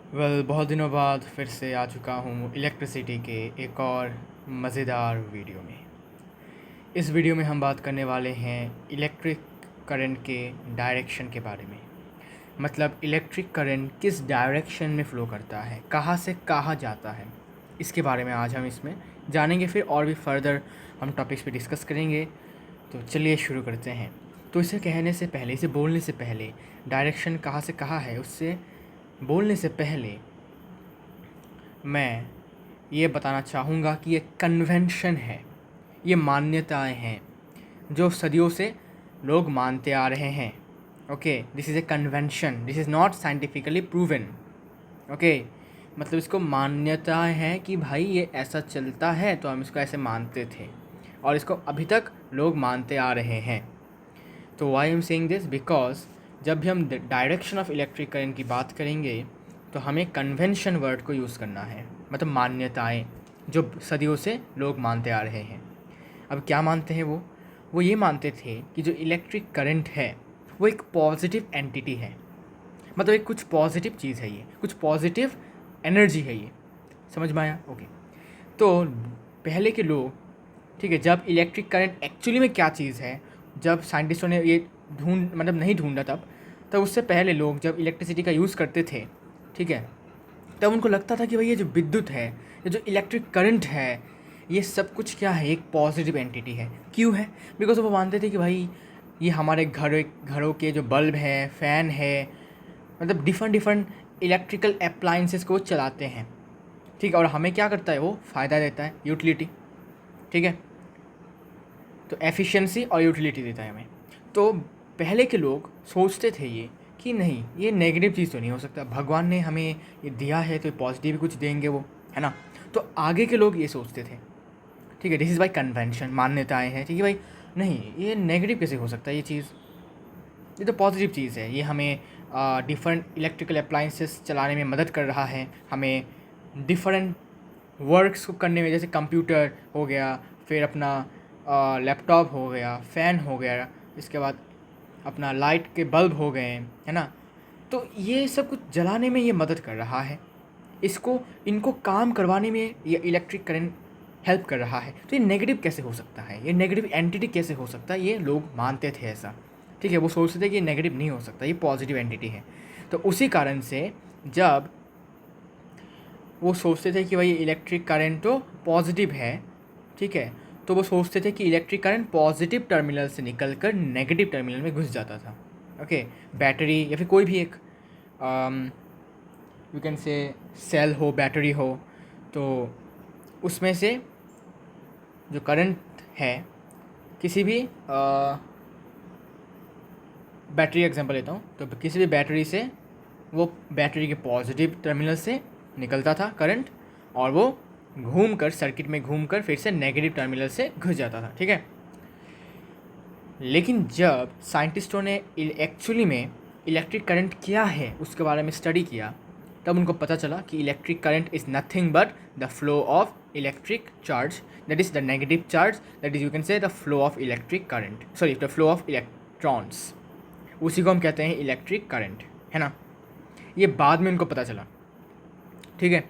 बहुत दिनों बाद फिर से आ चुका हूँ इलेक्ट्रिसिटी के एक और मज़ेदार वीडियो में। इस वीडियो में हम बात करने वाले हैं इलेक्ट्रिक करंट के डायरेक्शन के बारे में। मतलब इलेक्ट्रिक करंट किस डायरेक्शन में फ़्लो करता है, कहाँ से कहाँ जाता है, इसके बारे में आज हम इसमें जानेंगे। फिर और भी फर्दर हम टॉपिक्स पे डिस्कस करेंगे। तो चलिए शुरू करते हैं। तो इसे कहने से पहले, इसे बोलने से पहले, डायरेक्शन कहाँ से कहाँ है उससे बोलने से पहले मैं ये बताना चाहूँगा कि ये कन्वेंशन है, ये मान्यताएं हैं जो सदियों से लोग मानते आ रहे हैं। Okay, this is a convention, this is not scientifically proven. Okay, मतलब इसको मान्यताएं हैं कि भाई ये ऐसा चलता है तो हम इसको ऐसे मानते थे और इसको अभी तक लोग मानते आ रहे हैं। तो why am saying this because जब भी हम डायरेक्शन ऑफ इलेक्ट्रिक करंट की बात करेंगे तो हमें कन्वेंशन वर्ड को यूज़ करना है, मतलब मान्यताएं जो सदियों से लोग मानते आ रहे हैं। अब क्या मानते हैं वो ये मानते थे कि जो इलेक्ट्रिक करंट है वो एक पॉजिटिव एंटिटी है, मतलब एक कुछ पॉजिटिव चीज़ है, ये कुछ पॉजिटिव एनर्जी है ये। समझ में आया? ओके। तो पहले के लोग, ठीक है, जब इलेक्ट्रिक करंट एक्चुअली में क्या चीज़ है, जब साइंटिस्टों ने ये मतलब नहीं ढूंढा तब उससे पहले लोग जब इलेक्ट्रिसिटी का यूज़ करते थे, ठीक है, तब उनको लगता था कि भाई ये जो विद्युत है, ये जो इलेक्ट्रिक करंट है, ये सब कुछ क्या है, एक पॉजिटिव एंटिटी है। क्यों है? बिकॉज वो मानते थे कि भाई ये हमारे घरों के जो बल्ब हैं, फ़ैन है, मतलब डिफरेंट डिफरेंट इलेक्ट्रिकल अप्लाइंसेस को चलाते हैं, ठीक है, और हमें क्या करता है, वो फ़ायदा देता है, यूटिलिटी, ठीक है, तो एफिशिएंसी और यूटिलिटी देता है हमें। तो पहले के लोग सोचते थे ये कि नहीं, ये नेगेटिव चीज़ तो नहीं हो सकता, भगवान ने हमें ये दिया है तो पॉजिटिव भी कुछ देंगे वो, है ना। तो आगे के लोग ये सोचते थे, ठीक है, दिस इज़ बाई कन्वेंशन, मान्यताएं हैं, ठीक है भाई, नहीं ये नेगेटिव कैसे हो सकता है, ये चीज़, ये तो पॉजिटिव चीज़ है, ये हमें डिफरेंट इलेक्ट्रिकल अप्लाइंसेस चलाने में मदद कर रहा है, हमें डिफरेंट वर्क्स को करने में, जैसे कंप्यूटर हो गया, फिर अपना लैपटॉप हो गया, फ़ैन हो गया, इसके बाद अपना लाइट के बल्ब हो गए, है ना। तो ये सब कुछ जलाने में ये मदद कर रहा है, इनको काम करवाने में ये इलेक्ट्रिक करंट हेल्प कर रहा है। तो ये नेगेटिव कैसे हो सकता है, ये नेगेटिव एंटिटी कैसे हो सकता है, ये लोग मानते थे ऐसा, ठीक है। वो सोचते थे कि ये नेगेटिव नहीं हो सकता, ये पॉजिटिव एंटिटी है। तो उसी कारण से जब वो सोचते थे कि भाई इलेक्ट्रिक करंट तो पॉजिटिव है, ठीक है, तो वो सोचते थे कि इलेक्ट्रिक करंट पॉजिटिव टर्मिनल से निकलकर नेगेटिव टर्मिनल में घुस जाता था। ओके, बैटरी या फिर कोई भी एक यू कैन से सेल हो, बैटरी हो, तो उसमें से जो करंट है, किसी भी बैटरी एग्जांपल लेता हूँ, तो किसी भी बैटरी से वो बैटरी के पॉजिटिव टर्मिनल से निकलता था करंट, और वो घूमकर सर्किट में घूमकर फिर से नेगेटिव टर्मिनल से घुस जाता था, ठीक है। लेकिन जब साइंटिस्टों ने एक्चुअली में इलेक्ट्रिक करंट क्या है उसके बारे में स्टडी किया, तब उनको पता चला कि electric current is nothing but the flow of electric charge, that is the negative charge, that is you can से the flow of electric current, sorry the flow of electrons, उसी को हम कहते हैं इलेक्ट्रिक करंट, है ना। ये बाद में उनको पता चला, ठीक है,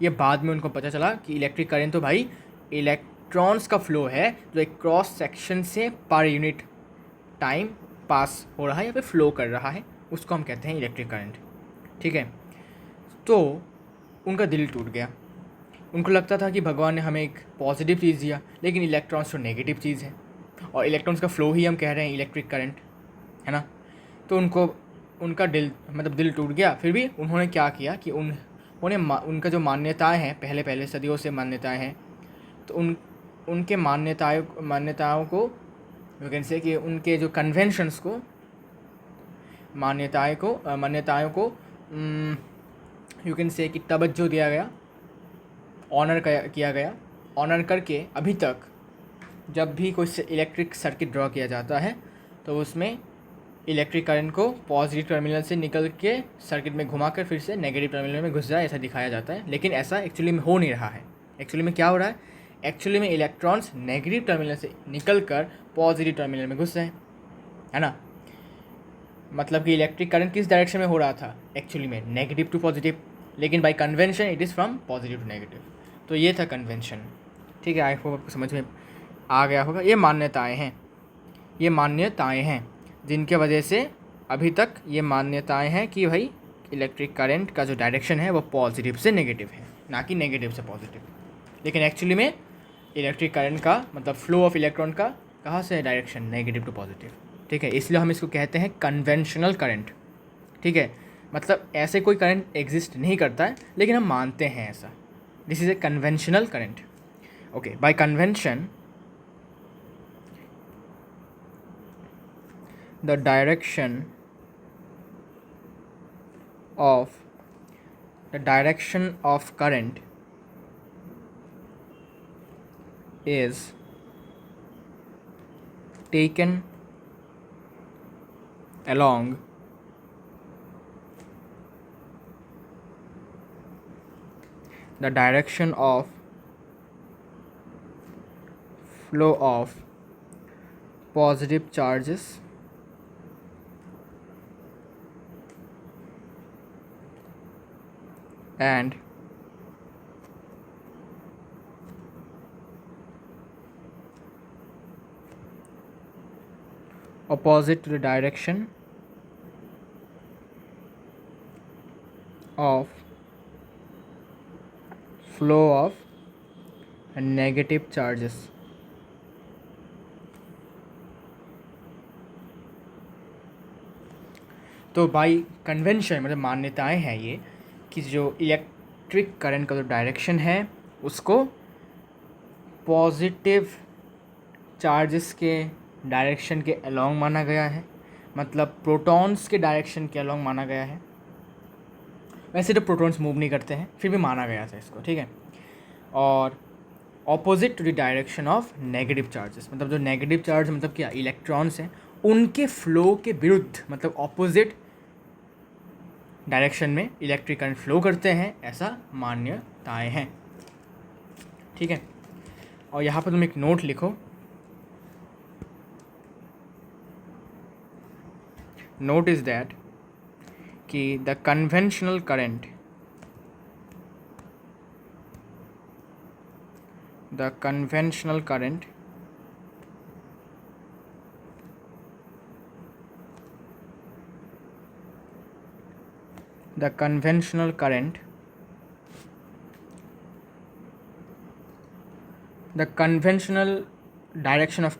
ये बाद में उनको पता चला कि इलेक्ट्रिक करंट तो भाई इलेक्ट्रॉन्स का फ्लो है जो एक क्रॉस सेक्शन से पर यूनिट टाइम पास हो रहा है या फिर फ्लो कर रहा है, उसको हम कहते हैं इलेक्ट्रिक करंट, ठीक है। तो उनका दिल टूट गया, उनको लगता था कि भगवान ने हमें एक पॉजिटिव चीज़ दिया, लेकिन इलेक्ट्रॉन्स तो नेगेटिव चीज़ है, और इलेक्ट्रॉन्स का फ्लो ही हम कह रहे हैं इलेक्ट्रिक करंट, है ना। तो उनका दिल टूट गया। फिर भी उन्होंने क्या किया कि उनका जो मान्यताएं हैं, पहले सदियों से मान्यताएं हैं, तो उनके मान्यताओं को यू कैन से कि उनके जो कन्वेंशंस को, मान्यताओं को यू कैन से कि तवज्जो दिया गया, ऑनर किया गया। ऑनर करके अभी तक जब भी कोई इलेक्ट्रिक सर्किट ड्रॉ किया जाता है तो उसमें इलेक्ट्रिक करंट को पॉजिटिव टर्मिनल से निकल के सर्किट में घुमाकर फिर से नेगेटिव टर्मिनल में घुस जाए, ऐसा दिखाया जाता है। लेकिन ऐसा एक्चुअली में हो नहीं रहा है। एक्चुअली में क्या हो रहा है, एक्चुअली में इलेक्ट्रॉन्स नेगेटिव टर्मिनल से निकल कर पॉजिटिव टर्मिनल में घुस रहे हैं, है ना। मतलब कि इलेक्ट्रिक करंट किस डायरेक्शन में हो रहा था, एक्चुअली में नेगेटिव टू पॉजिटिव, लेकिन by convention it is from positive to negative. तो ये था कन्वेंशन। ठीक है, आई होप आपको समझ में आ गया होगा। ये मान्यताएं हैं जिनके वजह से अभी तक ये मान्यताएं हैं कि भाई इलेक्ट्रिक करंट का जो डायरेक्शन है वो पॉजिटिव से नेगेटिव है, ना कि नेगेटिव से पॉजिटिव। लेकिन एक्चुअली में इलेक्ट्रिक करंट का मतलब फ्लो ऑफ इलेक्ट्रॉन का कहाँ से डायरेक्शन, नेगेटिव टू पॉजिटिव। ठीक है, इसलिए हम इसको कहते हैं कन्वेंशनल करंट। ठीक है, मतलब ऐसे कोई करंट एग्जिस्ट नहीं करता है, लेकिन हम मानते हैं ऐसा। This is a conventional current. Okay, bye convention the direction of current is taken along the direction of flow of positive charges and opposite to the direction of flow of negative charges। तो by convention मतलब मान्यताएं हैं ये कि जो electric current का जो direction है उसको पॉजिटिव चार्जेस के डायरेक्शन के अलोंग माना गया है, मतलब प्रोटॉन्स के डायरेक्शन के अलोंग माना गया है। वैसे तो प्रोटॉन्स मूव नहीं करते हैं, फिर भी माना गया था इसको। ठीक है, और opposite to the direction of negative charges, मतलब जो नेगेटिव चार्ज मतलब क्या, इलेक्ट्रॉन्स हैं, उनके फ्लो के विरुद्ध मतलब ऑपोजिट डायरेक्शन में इलेक्ट्रिक करंट फ्लो करते हैं, ऐसा मान्यताएं हैं। ठीक है, और यहाँ पर तुम एक नोट लिखो, नोट इज दैट कि the conventional current the conventional direction of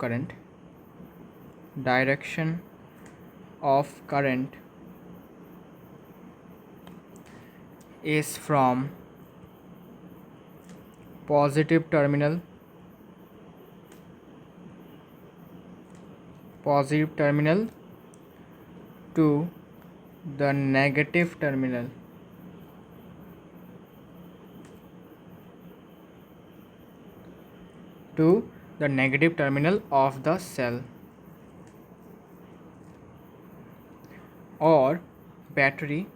current is from positive terminal to the negative terminal of the cell or battery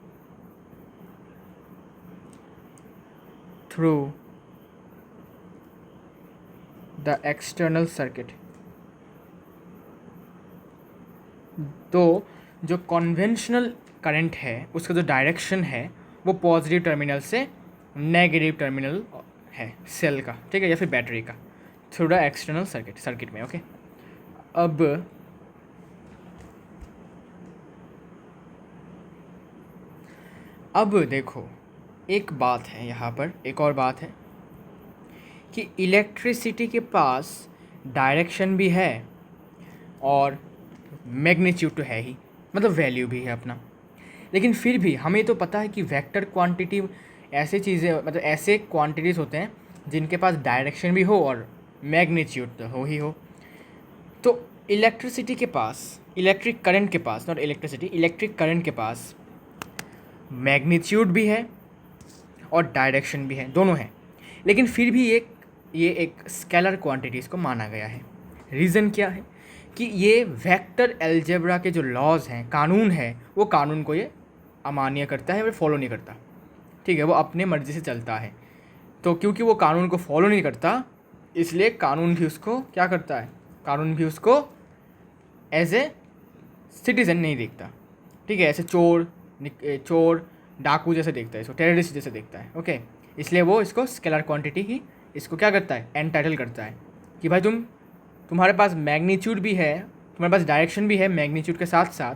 through the external circuit। तो जो कन्वेंशनल करंट है उसका जो direction है वो positive terminal से negative terminal है cell का, ठीक है, या फिर बैटरी का, थ्रू द एक्सटर्नल सर्किट में। ओके, अब देखो एक बात है, यहाँ पर एक और बात है कि इलेक्ट्रिसिटी के पास डायरेक्शन भी है और मैग्नीट्यूड तो है ही, मतलब वैल्यू भी है अपना, लेकिन फिर भी हमें तो पता है कि वेक्टर क्वांटिटी ऐसे चीज़ें, मतलब ऐसे क्वांटिटीज़ होते हैं जिनके पास डायरेक्शन भी हो और मैग्नीट्यूड तो हो ही हो। तो इलेक्ट्रिसिटी के पास, इलेक्ट्रिक करंट के पास, नॉट इलेक्ट्रिसिटी, इलेक्ट्रिक करंट के पास मैग्नीट्यूड भी है और डायरेक्शन भी है, दोनों हैं, लेकिन फिर भी ये एक स्केलर क्वांटिटीज़ को माना गया है। रीज़न क्या है कि ये वेक्टर अलजेब्रा के जो लॉज हैं, कानून है, वो कानून को ये अमान्य करता है, वो फॉलो नहीं करता। ठीक है, वो अपने मर्ज़ी से चलता है। तो क्योंकि वो कानून को फॉलो नहीं करता, इसलिए कानून भी उसको क्या करता है, कानून भी उसको एज ए सिटीज़न नहीं देखता। ठीक है, ऐसे चोर डाकू जैसे देखता है, इसको टेररिस्ट जैसे देखता है। ओके, इसलिए वो इसको स्केलर क्वांटिटी ही इसको क्या करता है, एंटाइटल करता है कि भाई तुम्हारे पास मैग्नीट्यूड भी है, तुम्हारे पास डायरेक्शन भी है मैग्नीट्यूड के साथ साथ,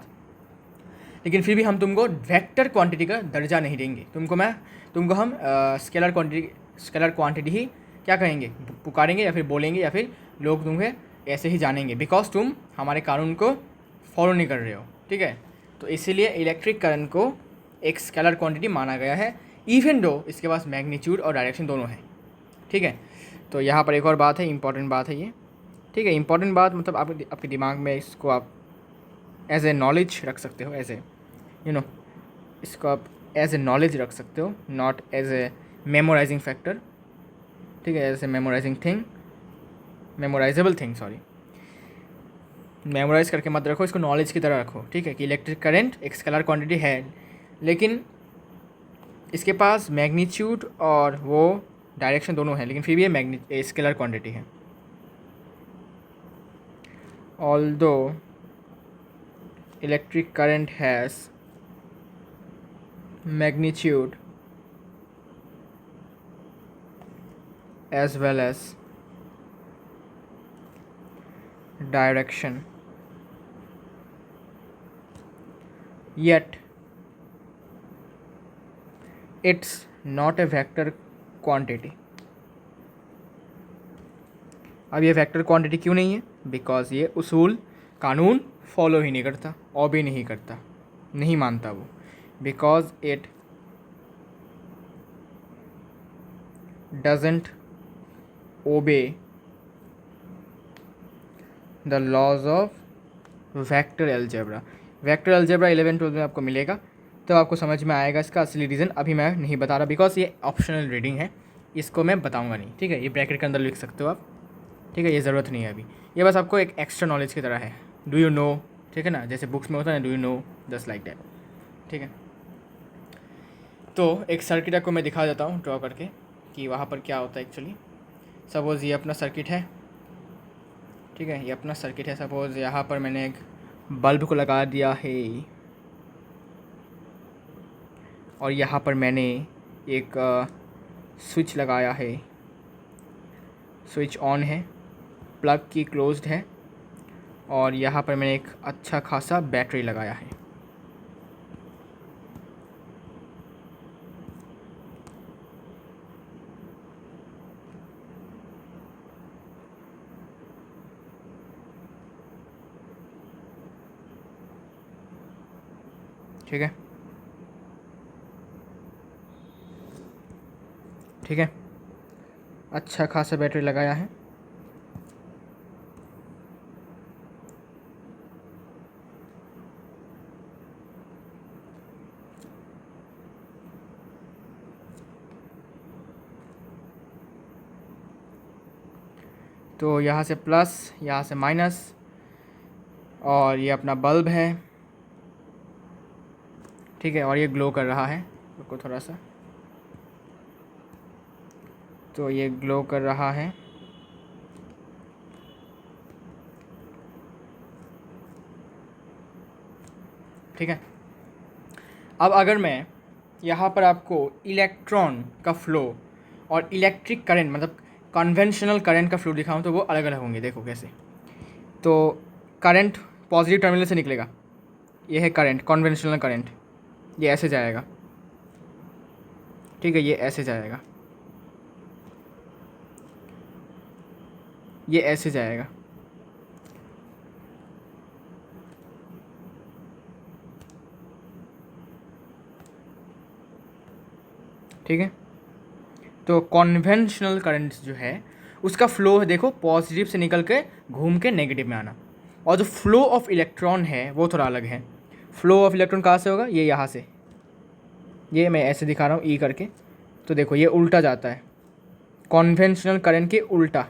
लेकिन फिर भी हम तुमको वेक्टर क्वांटिटी का दर्जा नहीं देंगे। तुमको हम स्केलर क्वांटिटी ही क्या कहेंगे, पुकारेंगे या फिर बोलेंगे, या फिर लोग तुम्हें ऐसे ही जानेंगे, बिकॉज तुम हमारे कानून को फॉलो नहीं कर रहे हो। ठीक है, तो इसीलिए इलेक्ट्रिक करंट को एक स्केलर क्वांटिटी माना गया है, इवन दो इसके पास मैग्नीट्यूड और डायरेक्शन दोनों है। ठीक है, तो यहाँ पर एक और बात है, इंपॉर्टेंट बात है ये। ठीक है, इंपॉर्टेंट बात मतलब आपके दिमाग में इसको आप एज ए नॉलेज रख सकते हो, एज ए इसको आप एज ए नॉलेज रख सकते हो, not as a memorising factor. ठीक है, as a memorisable thing, sorry, memorise करके मत रखो, इसको नॉलेज की तरह रखो। ठीक है, कि इलेक्ट्रिक करंट एक स्केलर क्वांटिटी है, लेकिन इसके पास मैग्नीट्यूड और वो डायरेक्शन दोनों है, लेकिन फिर भी ये स्केलर क्वांटिटी है। Although electric current has magnitude as well as direction, yet it's not a vector quantity. अब ये वेक्टर क्वांटिटी क्यों नहीं है? बिकॉज ये उसूल कानून फॉलो ही नहीं करता, ऑबे नहीं करता, नहीं मानता वो, because it doesn't obey the laws of vector algebra. Vector algebra 11-12 में आपको मिलेगा, तो आपको समझ में आएगा इसका असली रीज़न। अभी मैं नहीं बता रहा बिकॉज ये ऑप्शनल रीडिंग है, इसको मैं बताऊंगा नहीं। ठीक है, ये ब्रैकेट के अंदर लिख सकते हो आप। ठीक है, ये ज़रूरत नहीं है अभी, ये बस आपको एक एक्स्ट्रा नॉलेज की तरह है। डू यू नो, ठीक है ना, जैसे बुक्स में होता है ना, do you know, just like that. ठीक है, तो एक सर्किट आपको मैं दिखा देता हूँ ड्रॉ करके कि वहाँ पर क्या होता है एक्चुअली। सपोज़ ये अपना सर्किट है। ठीक है, ये अपना सर्किट है। सपोज़ यहाँ पर मैंने एक बल्ब को लगा दिया है, और यहाँ पर मैंने एक स्विच लगाया है, स्विच ऑन है, प्लग की क्लोज्ड है, और यहाँ पर मैंने एक अच्छा खासा बैटरी लगाया है। ठीक है, ठीक है, अच्छा खासा बैटरी लगाया है। तो यहाँ से प्लस, यहाँ से माइनस, और ये अपना बल्ब है। ठीक है, और ये ग्लो कर रहा है, रुको थोड़ा सा, तो ये ग्लो कर रहा है। ठीक है, अब अगर मैं यहाँ पर आपको इलेक्ट्रॉन का फ्लो और इलेक्ट्रिक करंट मतलब कन्वेंशनल करंट का फ्लो दिखाऊं तो वो अलग अलग होंगे। देखो कैसे, तो करंट पॉजिटिव टर्मिनल से निकलेगा, ये है करंट, कन्वेंशनल करंट, ये ऐसे जाएगा। ठीक है, ये ऐसे जाएगा, ये ऐसे जाएगा। ठीक है, तो कन्वेंशनल करंट जो है उसका फ्लो है, देखो पॉजिटिव से निकल के घूम के नेगेटिव में आना, और जो फ्लो ऑफ इलेक्ट्रॉन है वो थोड़ा अलग है। फ्लो ऑफ इलेक्ट्रॉन कहाँ से होगा, ये यहाँ से, ये मैं ऐसे दिखा रहा हूँ ई करके, तो देखो ये उल्टा जाता है, कन्वेंशनल करंट के उल्टा,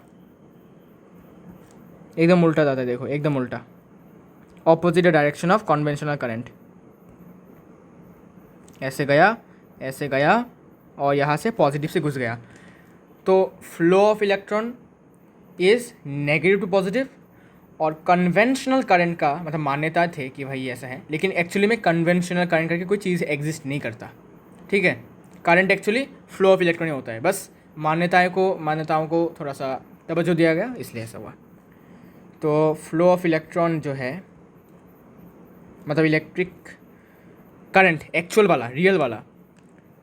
एकदम उल्टा जाता है। देखो एकदम उल्टा, opposite direction of conventional current, ऐसे गया, ऐसे गया, और यहाँ से पॉजिटिव से घुस गया। तो flow of electron is negative to positive, और कन्वेंशनल करंट का मतलब मान्यता थे कि भाई ऐसा है, लेकिन एक्चुअली में कन्वेंशनल करंट करके कोई चीज़ एग्जिस्ट नहीं करता। ठीक है। Current actually flow of electron होता है, बस मान्यताओं को थोड़ा सा तवज्जो दिया गया इसलिए ऐसा हुआ। तो फ्लो ऑफ इलेक्ट्रॉन जो है मतलब इलेक्ट्रिक करंट एक्चुअल वाला, रियल वाला,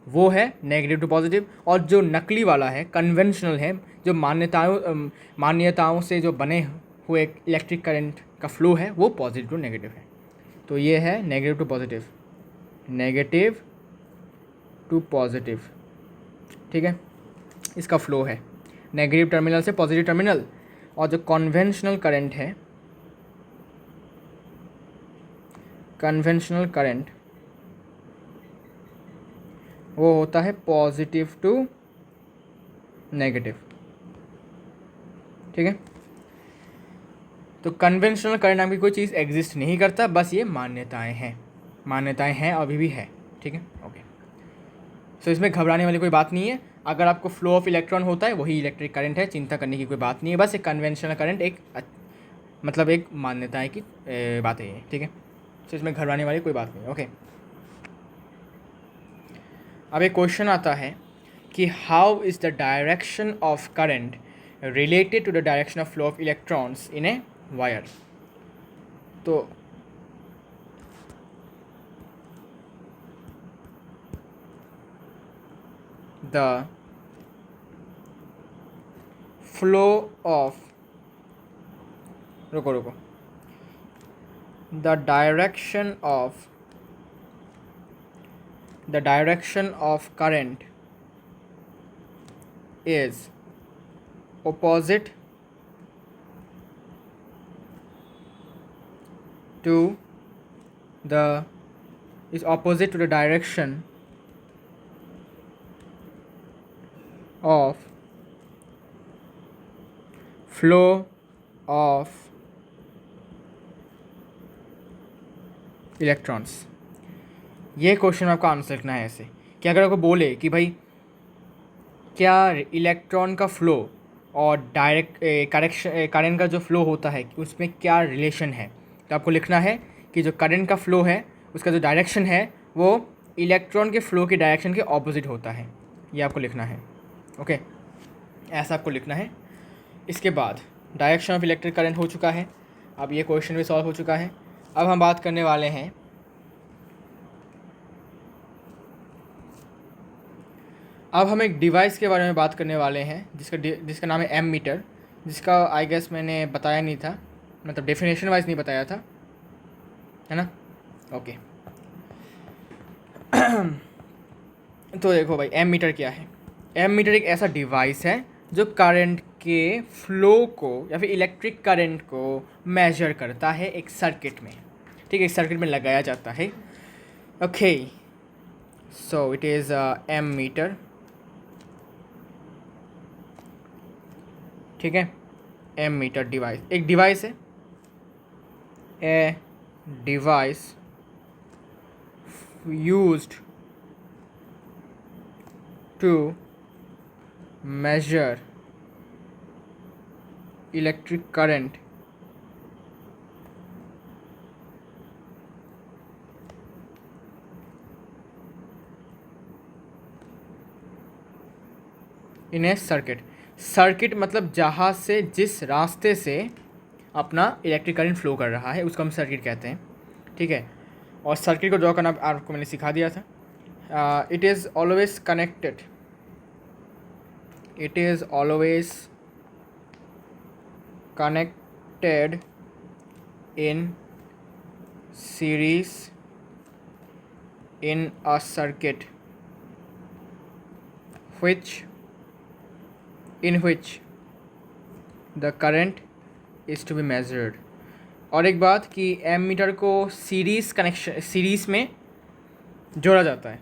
वो है नेगेटिव टू पॉजिटिव, और जो नकली वाला है, कन्वेंशनल है, जो मान्यताओं से जो बने हुए इलेक्ट्रिक करंट का फ्लो है, वो पॉजिटिव टू नेगेटिव है। तो ये है negative to positive, negative to positive, ठीक है, इसका फ्लो है नेगेटिव टर्मिनल से पॉजिटिव टर्मिनल। और जो कन्वेंशनल करंट है, कन्वेंशनल करंट वो होता है पॉजिटिव टू नेगेटिव, ठीक है। तो कन्वेंशनल करंट नाम की कोई चीज़ एग्जिस्ट नहीं करता, बस ये मान्यताएं हैं, अभी भी है, ठीक है, ओके। सो इसमें घबराने वाली कोई बात नहीं है। अगर आपको फ्लो ऑफ इलेक्ट्रॉन होता है वही इलेक्ट्रिक करंट है, चिंता करने की कोई बात नहीं है। बस एक कन्वेंशनल करंट एक मान्यताएं की बात है ये, ठीक है। सो इसमें घबराने वाली कोई बात नहीं, ओके। अब एक क्वेश्चन आता है कि how is the direction of current related to the direction of flow of electrons in a wire. तो the flow of the direction of current is opposite to the direction of flow of electrons. ये question आपको answer लिखना है ऐसे कि अगर आपको बोले कि भाई क्या इलेक्ट्रॉन का फ्लो और करंट का जो फ्लो होता है उसमें क्या रिलेशन है, तो आपको लिखना है कि जो करंट का फ्लो है उसका जो डायरेक्शन है वो इलेक्ट्रॉन के फ्लो के डायरेक्शन के ऑपोजिट होता है। ये आपको लिखना है, ओके, ऐसा आपको लिखना है। इसके बाद डायरेक्शन ऑफ इलेक्ट्रिक करंट हो चुका है, अब ये क्वेश्चन भी सॉल्व हो चुका है। अब हम बात करने वाले हैं अब हम एक डिवाइस के बारे में बात करने वाले हैं जिसका नाम है एमीटर, जिसका आई गेस मैंने बताया नहीं था, मतलब डेफिनेशन वाइज नहीं बताया था, है ना, ओके। तो देखो भाई एमीटर क्या है। एमीटर एक ऐसा डिवाइस है जो करंट के फ्लो को या फिर इलेक्ट्रिक करंट को मेजर करता है एक सर्किट में, ठीक है, एक सर्किट में लगाया जाता है, okay. So it is ammeter, ठीक है। एमीटर डिवाइस एक डिवाइस है, a device used to measure electric current in a circuit मतलब जहाँ से जिस रास्ते से अपना इलेक्ट्रिक करंट फ्लो कर रहा है उसको हम सर्किट कहते हैं, ठीक है। और सर्किट को ड्रॉ करना आपको मैंने सिखा दिया था। It is always connected in series in a circuit in which the current is to be measured। और एक बात कि एमीटर को सीरीज़ में जोड़ा जाता है।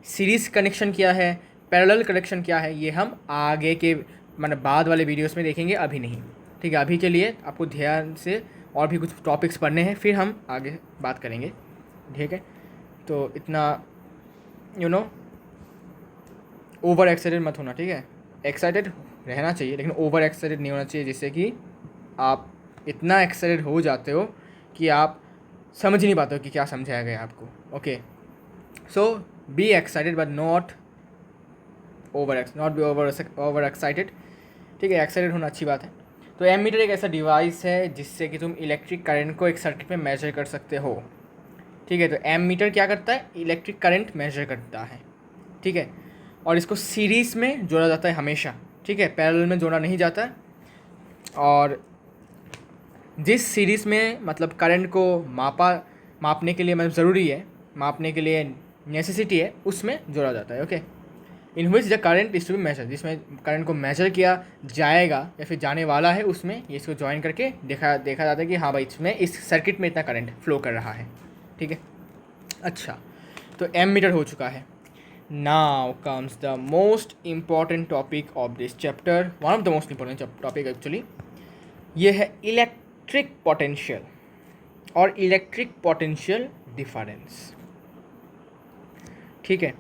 सीरीज़ कनेक्शन क्या है, पैरेलल कनेक्शन क्या है, ये हम आगे के मतलब बाद वाले वीडियोस में देखेंगे, अभी नहीं, ठीक है। अभी के लिए आपको ध्यान से और भी कुछ टॉपिक्स पढ़ने हैं, फिर हम आगे बात करेंगे, ठीक है। तो इतना ओवर एक्साइटेड मत होना, ठीक है। एक्साइटेड रहना चाहिए लेकिन ओवर एक्साइटेड नहीं होना चाहिए, जिससे कि आप इतना एक्साइटेड हो जाते हो कि आप समझ ही नहीं पाते हो कि क्या समझाया गया आपको, okay. So be excited but not be over excited. ठीक है, एक्साइटेड होना अच्छी बात है। तो एमीटर एक ऐसा डिवाइस है जिससे कि तुम इलेक्ट्रिक करंट को एक सर्किट में मेजर कर सकते हो। ठीक है, तो एमीटर क्या करता है, इलेक्ट्रिक करंट मेजर करता है। ठीक है, और इसको सीरीज़ में जोड़ा जाता है हमेशा। ठीक है, पैरेलल में जोड़ा नहीं जाता है। और जिस सीरीज़ में मतलब करंट को मापने के लिए मतलब ज़रूरी है, मापने के लिए नेसेसिटी है, उसमें जोड़ा जाता है। Okay, in which the current is to be measure, जिसमें करंट को मेजर किया जाएगा या फिर जाने वाला है, उसमें ये इसको ज्वाइन करके देखा जाता है कि हाँ भाई इसमें इस सर्किट में इतना करंट फ्लो कर रहा है। ठीक है, अच्छा, तो एमीटर हो चुका है। Now comes the most important topic of this chapter, one of the most important topic actually, ये है इलेक्ट्रिक पोटेंशियल और इलेक्ट्रिक पोटेंशियल डिफरेंस। ठीक है,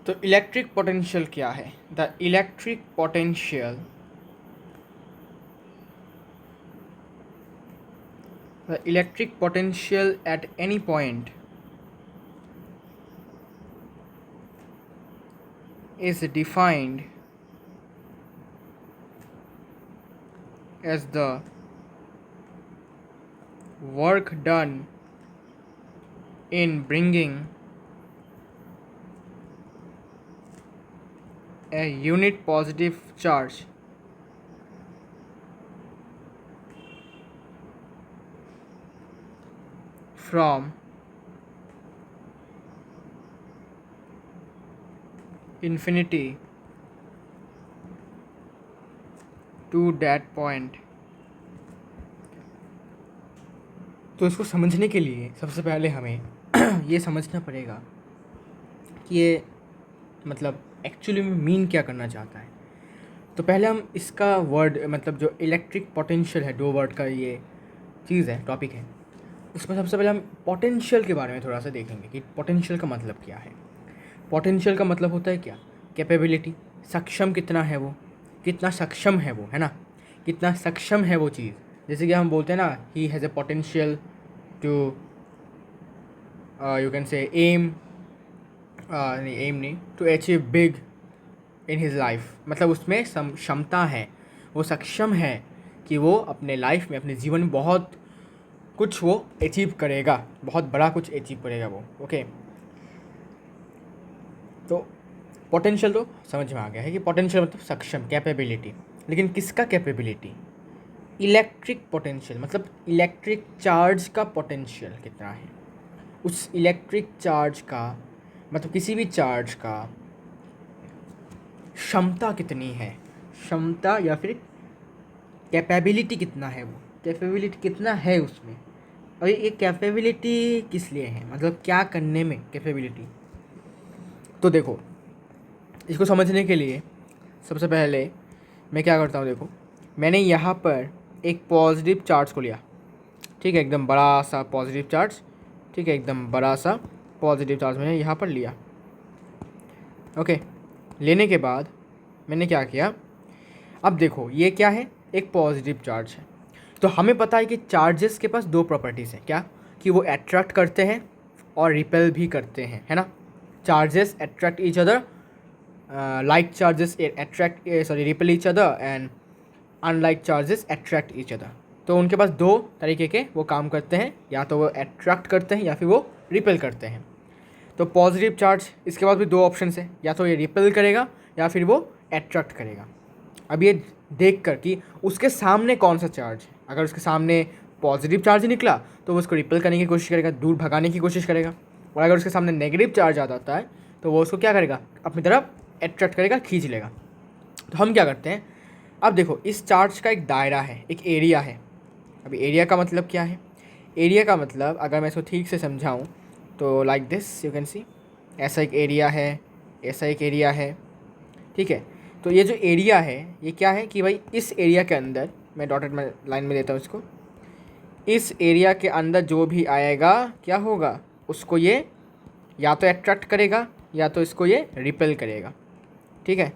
तो इलेक्ट्रिक पोटेंशियल क्या है? The electric potential at any point is defined as the work done in bringing a unit positive charge from infinity to that point। तो इसको समझने के लिए सबसे पहले हमें ये समझना पड़ेगा कि ये मतलब एक्चुअली में मीन क्या करना चाहता है। तो पहले हम इसका वर्ड मतलब जो इलेक्ट्रिक पोटेंशियल है, 2 वर्ड का ये चीज़ है, टॉपिक है, उसमें सबसे पहले हम पोटेंशियल के बारे में थोड़ा सा देखेंगे कि पोटेंशियल का मतलब क्या है। पोटेंशियल का मतलब होता है क्या, कैपेबिलिटी, सक्षम कितना है वो, कितना सक्षम है वो, है ना, कितना सक्षम है वो चीज़। जैसे कि हम बोलते हैं ना, he has a potential to you can say um नहीं to achieve big in his life, मतलब उसमें क्षमता है, वो सक्षम है कि वो अपने लाइफ में, अपने जीवन में बहुत कुछ वो अचीव करेगा, बहुत बड़ा कुछ अचीव करेगा वो। ओके, तो पोटेंशियल तो समझ में आ गया है कि पोटेंशियल मतलब सक्षम, कैपेबिलिटी। लेकिन किसका कैपेबिलिटी? इलेक्ट्रिक पोटेंशियल, मतलब इलेक्ट्रिक चार्ज का पोटेंशियल कितना है, उस इलेक्ट्रिक चार्ज का मतलब किसी भी चार्ज का क्षमता कितनी है, क्षमता या फिर कैपेबिलिटी कितना है, वो कैपेबिलिटी कितना है उसमें। और ये कैपेबिलिटी किस लिए है, मतलब क्या करने में कैपेबिलिटी। तो देखो, इसको समझने के लिए सबसे पहले मैं क्या करता हूँ, देखो मैंने यहाँ पर एक पॉजिटिव चार्ज को लिया। ठीक है, एकदम बड़ा सा पॉजिटिव चार्ज। ठीक है, एकदम बड़ा सा पॉजिटिव चार्ज मैंने यहाँ पर लिया। ओके, लेने के बाद मैंने क्या किया, अब देखो ये क्या है, एक पॉजिटिव चार्ज है। तो हमें पता है कि चार्जेस के पास 2 प्रॉपर्टीज़ हैं, क्या, कि वो अट्रैक्ट करते हैं और रिपेल भी करते हैं, है ना। Charges attract each other, like charges attract repel each other and unlike charges attract each other। तो उनके पास 2 तरीके के वो काम करते हैं, या तो वो अट्रैक्ट करते हैं या फिर वो रिपेल करते हैं। तो पॉजिटिव चार्ज, इसके पास भी 2 ऑप्शन है, या तो ये रिपेल करेगा या फिर वो अट्रैक्ट करेगा। अब ये देख कर कि उसके सामने कौन सा चार्ज है, अगर उसके सामने पॉजिटिव चार्ज निकला तो वो उसको रिपेल करने की कोशिश करेगा, दूर भगाने की कोशिश करेगा। और अगर उसके सामने नेगेटिव चार्ज आ जाता है तो वो उसको क्या करेगा, अपनी तरफ अट्रैक्ट करेगा, खींच लेगा। तो हम क्या करते हैं, अब देखो इस चार्ज का एक दायरा है, एक एरिया है। अभी एरिया का मतलब क्या है, एरिया का मतलब अगर मैं इसको ठीक से समझाऊं तो like this you can see, ऐसा एक एरिया है, ऐसा एक एरिया है। ठीक है, तो ये जो एरिया है ये क्या है कि भाई इस एरिया के अंदर, मैं डॉटेड में लाइन में देता हूँ इसको, इस एरिया के अंदर जो भी आएगा क्या होगा, उसको ये या तो अट्रैक्ट करेगा या तो इसको ये रिपेल करेगा। ठीक है,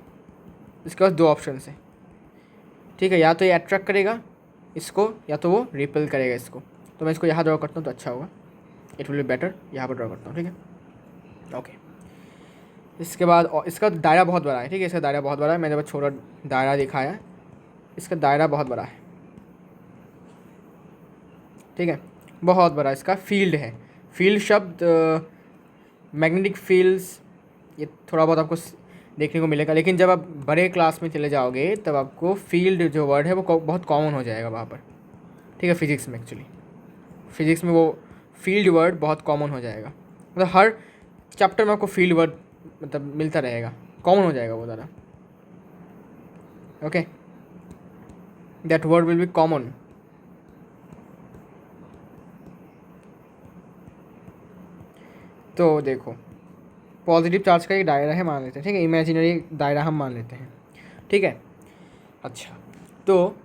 इसके पास 2 ऑप्शन है। ठीक है, या तो ये अट्रैक्ट करेगा इसको या तो वो रिपेल करेगा इसको। तो मैं इसको यहाँ ड्रॉ करता हूँ तो अच्छा होगा, इट विल बी बेटर, यहाँ पर ड्रॉ करता हूँ। ठीक है, ओके, इसके बाद इसका दायरा बहुत बड़ा है, ठीक है, इसका दायरा बहुत बड़ा है। मैंने बस छोटा दायरा दिखाया, इसका दायरा बहुत बड़ा है, ठीक है, बहुत बड़ा इसका फील्ड है। फील्ड शब्द मैग्नेटिक फील्ड्स ये थोड़ा बहुत आपको देखने को मिलेगा, लेकिन जब आप बड़े क्लास में चले जाओगे तब आपको फील्ड जो वर्ड है वो बहुत कॉमन हो जाएगा वहाँ पर, ठीक है। फिजिक्स में एक्चुअली फिजिक्स में वो फील्ड वर्ड बहुत कॉमन हो जाएगा, मतलब हर चैप्टर में आपको फील्ड वर्ड मतलब मिलता रहेगा, कॉमन हो जाएगा वो ज़्यादा। Okay, that word will be common. तो देखो, पॉजिटिव चार्ज का एक दायरा है मान लेते हैं, ठीक है, इमेजिनरी दायरा हम मान लेते हैं, ठीक है। अच्छा, तो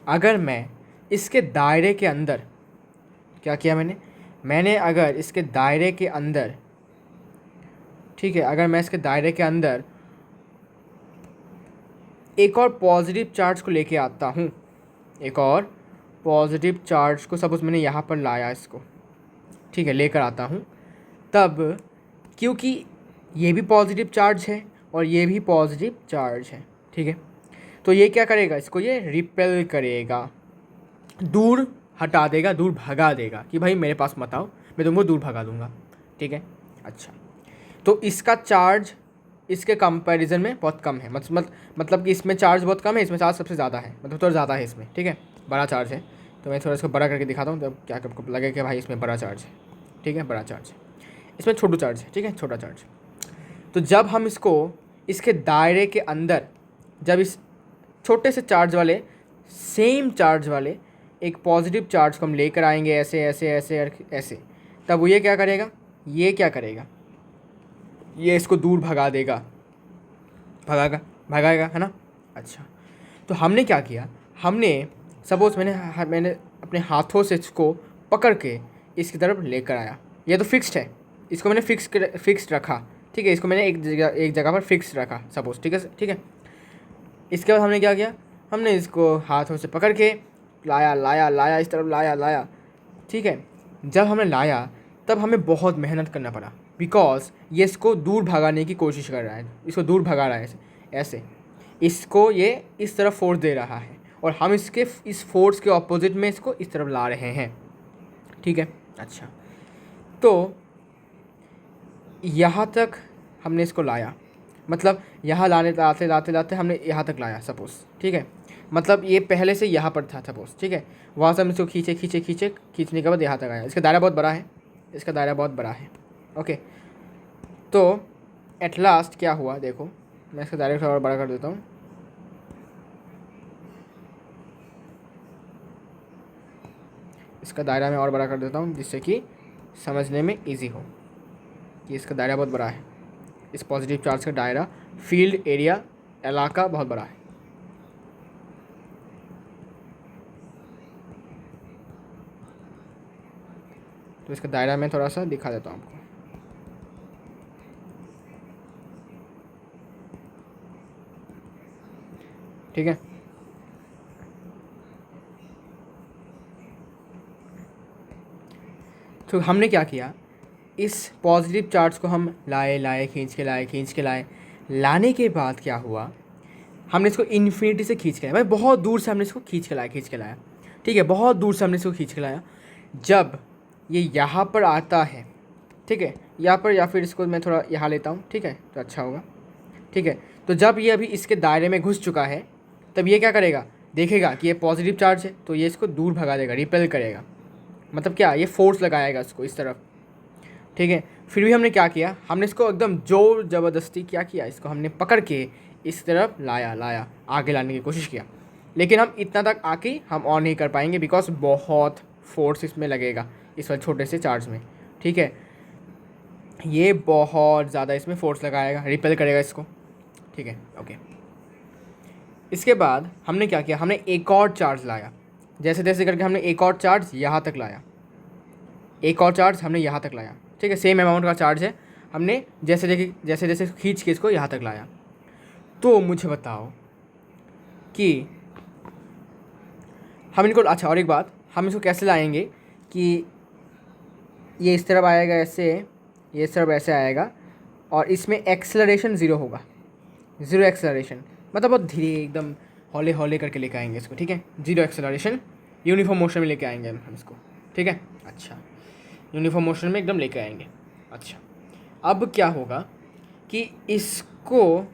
अगर मैं इसके दायरे के अंदर क्या किया मैंने अगर इसके दायरे के अंदर, ठीक है, अगर मैं इसके दायरे के अंदर एक और पॉजिटिव चार्ज को लेके आता हूँ, एक और पॉजिटिव चार्ज को सपोज मैंने यहाँ पर लाया इसको, ठीक है, लेकर आता हूँ, तब क्योंकि ये भी पॉजिटिव चार्ज है और ये भी पॉजिटिव चार्ज है, ठीक है, तो ये क्या करेगा, इसको ये रिपेल करेगा, दूर हटा देगा, दूर भगा देगा कि भाई मेरे पास मत आओ, मैं तुमको दूर भगा दूंगा, ठीक है। अच्छा, तो इसका चार्ज इसके कंपैरिजन में बहुत कम है, मतलब कि इसमें चार्ज बहुत कम है, इसमें चार्ज सबसे ज़्यादा है, मतलब थोड़ा ज़्यादा है इसमें, ठीक है, बड़ा चार्ज है। तो मैं थोड़ा इसको बड़ा करके दिखाता हूँ, तब क्या आपको लगे कि भाई इसमें बड़ा चार्ज है, ठीक है, बड़ा चार्ज है, इसमें छोटा चार्ज है, ठीक है, छोटा चार्ज। तो जब हम इसको इसके दायरे के अंदर, जब इस छोटे से चार्ज वाले सेम चार्ज वाले एक पॉजिटिव चार्ज को हम लेकर आएंगे ऐसे ऐसे ऐसे और ऐसे, तब वो ये क्या करेगा, ये इसको दूर भगा देगा, भगाएगा, है ना। अच्छा, तो हमने क्या किया, हमने सपोज मैंने अपने हाथों से इसको पकड़ के इसकी तरफ लेकर आया, ये तो फिक्स्ड है, इसको मैंने फिक्स्ड रखा, ठीक है, इसको मैंने एक जगह पर फिक्स रखा सपोज, ठीक है। इसके बाद हमने क्या किया, हमने इसको हाथों से पकड़ के लाया इस तरफ लाया, ठीक है। जब हमने लाया तब हमें बहुत मेहनत करना पड़ा, बिकॉज ये इसको दूर भगाने की कोशिश कर रहा है, इसको दूर भगा रहा है ऐसे, इसको ये इस तरफ फोर्स दे रहा है और हम इस फोर्स के ऑपोजिट में इसको इस तरफ ला रहे हैं, ठीक है। अच्छा, तो यहाँ तक हमने इसको लाया, मतलब यहाँ लाते हमने यहाँ तक लाया सपोज़, ठीक है, मतलब ये पहले से यहाँ पर था सपोज़, ठीक है, वहाँ से हम इसको खींचने के बाद यहाँ तक आया। इसका दायरा बहुत बड़ा है, ओके। तो एट लास्ट क्या हुआ, देखो मैं इसका दायरा थोड़ा और बड़ा कर देता हूँ, इसका दायरा मैं और बड़ा कर देता हूँ जिससे कि समझने में ईजी हो कि इसका दायरा बहुत बड़ा है, इस पॉजिटिव चार्ज का दायरा, फील्ड एरिया, इलाका बहुत बड़ा है। तो इसका दायरा मैं थोड़ा सा दिखा देता हूँ आपको, ठीक है। तो हमने क्या किया, इस पॉजिटिव चार्ज को हम लाए खींच के लाए, लाने के बाद क्या हुआ, हमने इसको इन्फिनिटी से खींच के लाया, भाई बहुत दूर से हमने इसको खींच के लाया, ठीक है, बहुत दूर से हमने इसको खींच के लाया। जब ये यहाँ पर आता है, ठीक है, यहाँ पर, या फिर इसको मैं थोड़ा यहाँ लेता हूँ, ठीक है, तो अच्छा होगा, ठीक है। तो जब ये अभी इसके दायरे में घुस चुका है, तब ये क्या करेगा, देखेगा कि ये पॉजिटिव चार्ज है, तो ये इसको दूर भगा देगा, रिपेल करेगा, मतलब क्या, ये फोर्स लगाएगा इसको इस तरफ, ठीक है। फिर भी हमने क्या किया, हमने इसको एकदम जोर ज़बरदस्ती क्या किया, इसको हमने पकड़ के इस तरफ लाया, आगे लाने की कोशिश किया, लेकिन हम इतना तक आके हम और नहीं कर पाएंगे, बिकॉज बहुत फोर्स इसमें लगेगा, इस वाले छोटे से चार्ज में, ठीक है, ये बहुत ज़्यादा इसमें फोर्स लगाएगा, रिपेल करेगा इसको, ठीक है, ओके। इसके बाद हमने क्या किया, हमने एक और चार्ज लाया, जैसे तैसे करके हमने एक और चार्ज यहाँ तक लाया, ठीक है, सेम अमाउंट का चार्ज है, हमने जैसे खींच के इसको यहाँ तक लाया। तो मुझे बताओ कि हम इनको, अच्छा और एक बात, हम इसको कैसे लाएंगे कि ये इस तरफ आएगा ऐसे, ये इस तरफ ऐसे आएगा, और इसमें एक्सेलरेशन ज़ीरो होगा, ज़ीरो एक्सेलरेशन, मतलब बहुत धीरे एकदम हौले हौले करके लेके आएंगे इसको, ठीक है। ज़ीरो एक्सेलरेशन, यूनिफॉर्म मोशन में लेके आएंगे हम इसको, ठीक है। अच्छा, यूनिफॉर्म मोशन में एकदम लेके आएंगे। अच्छा, अब क्या होगा कि इसको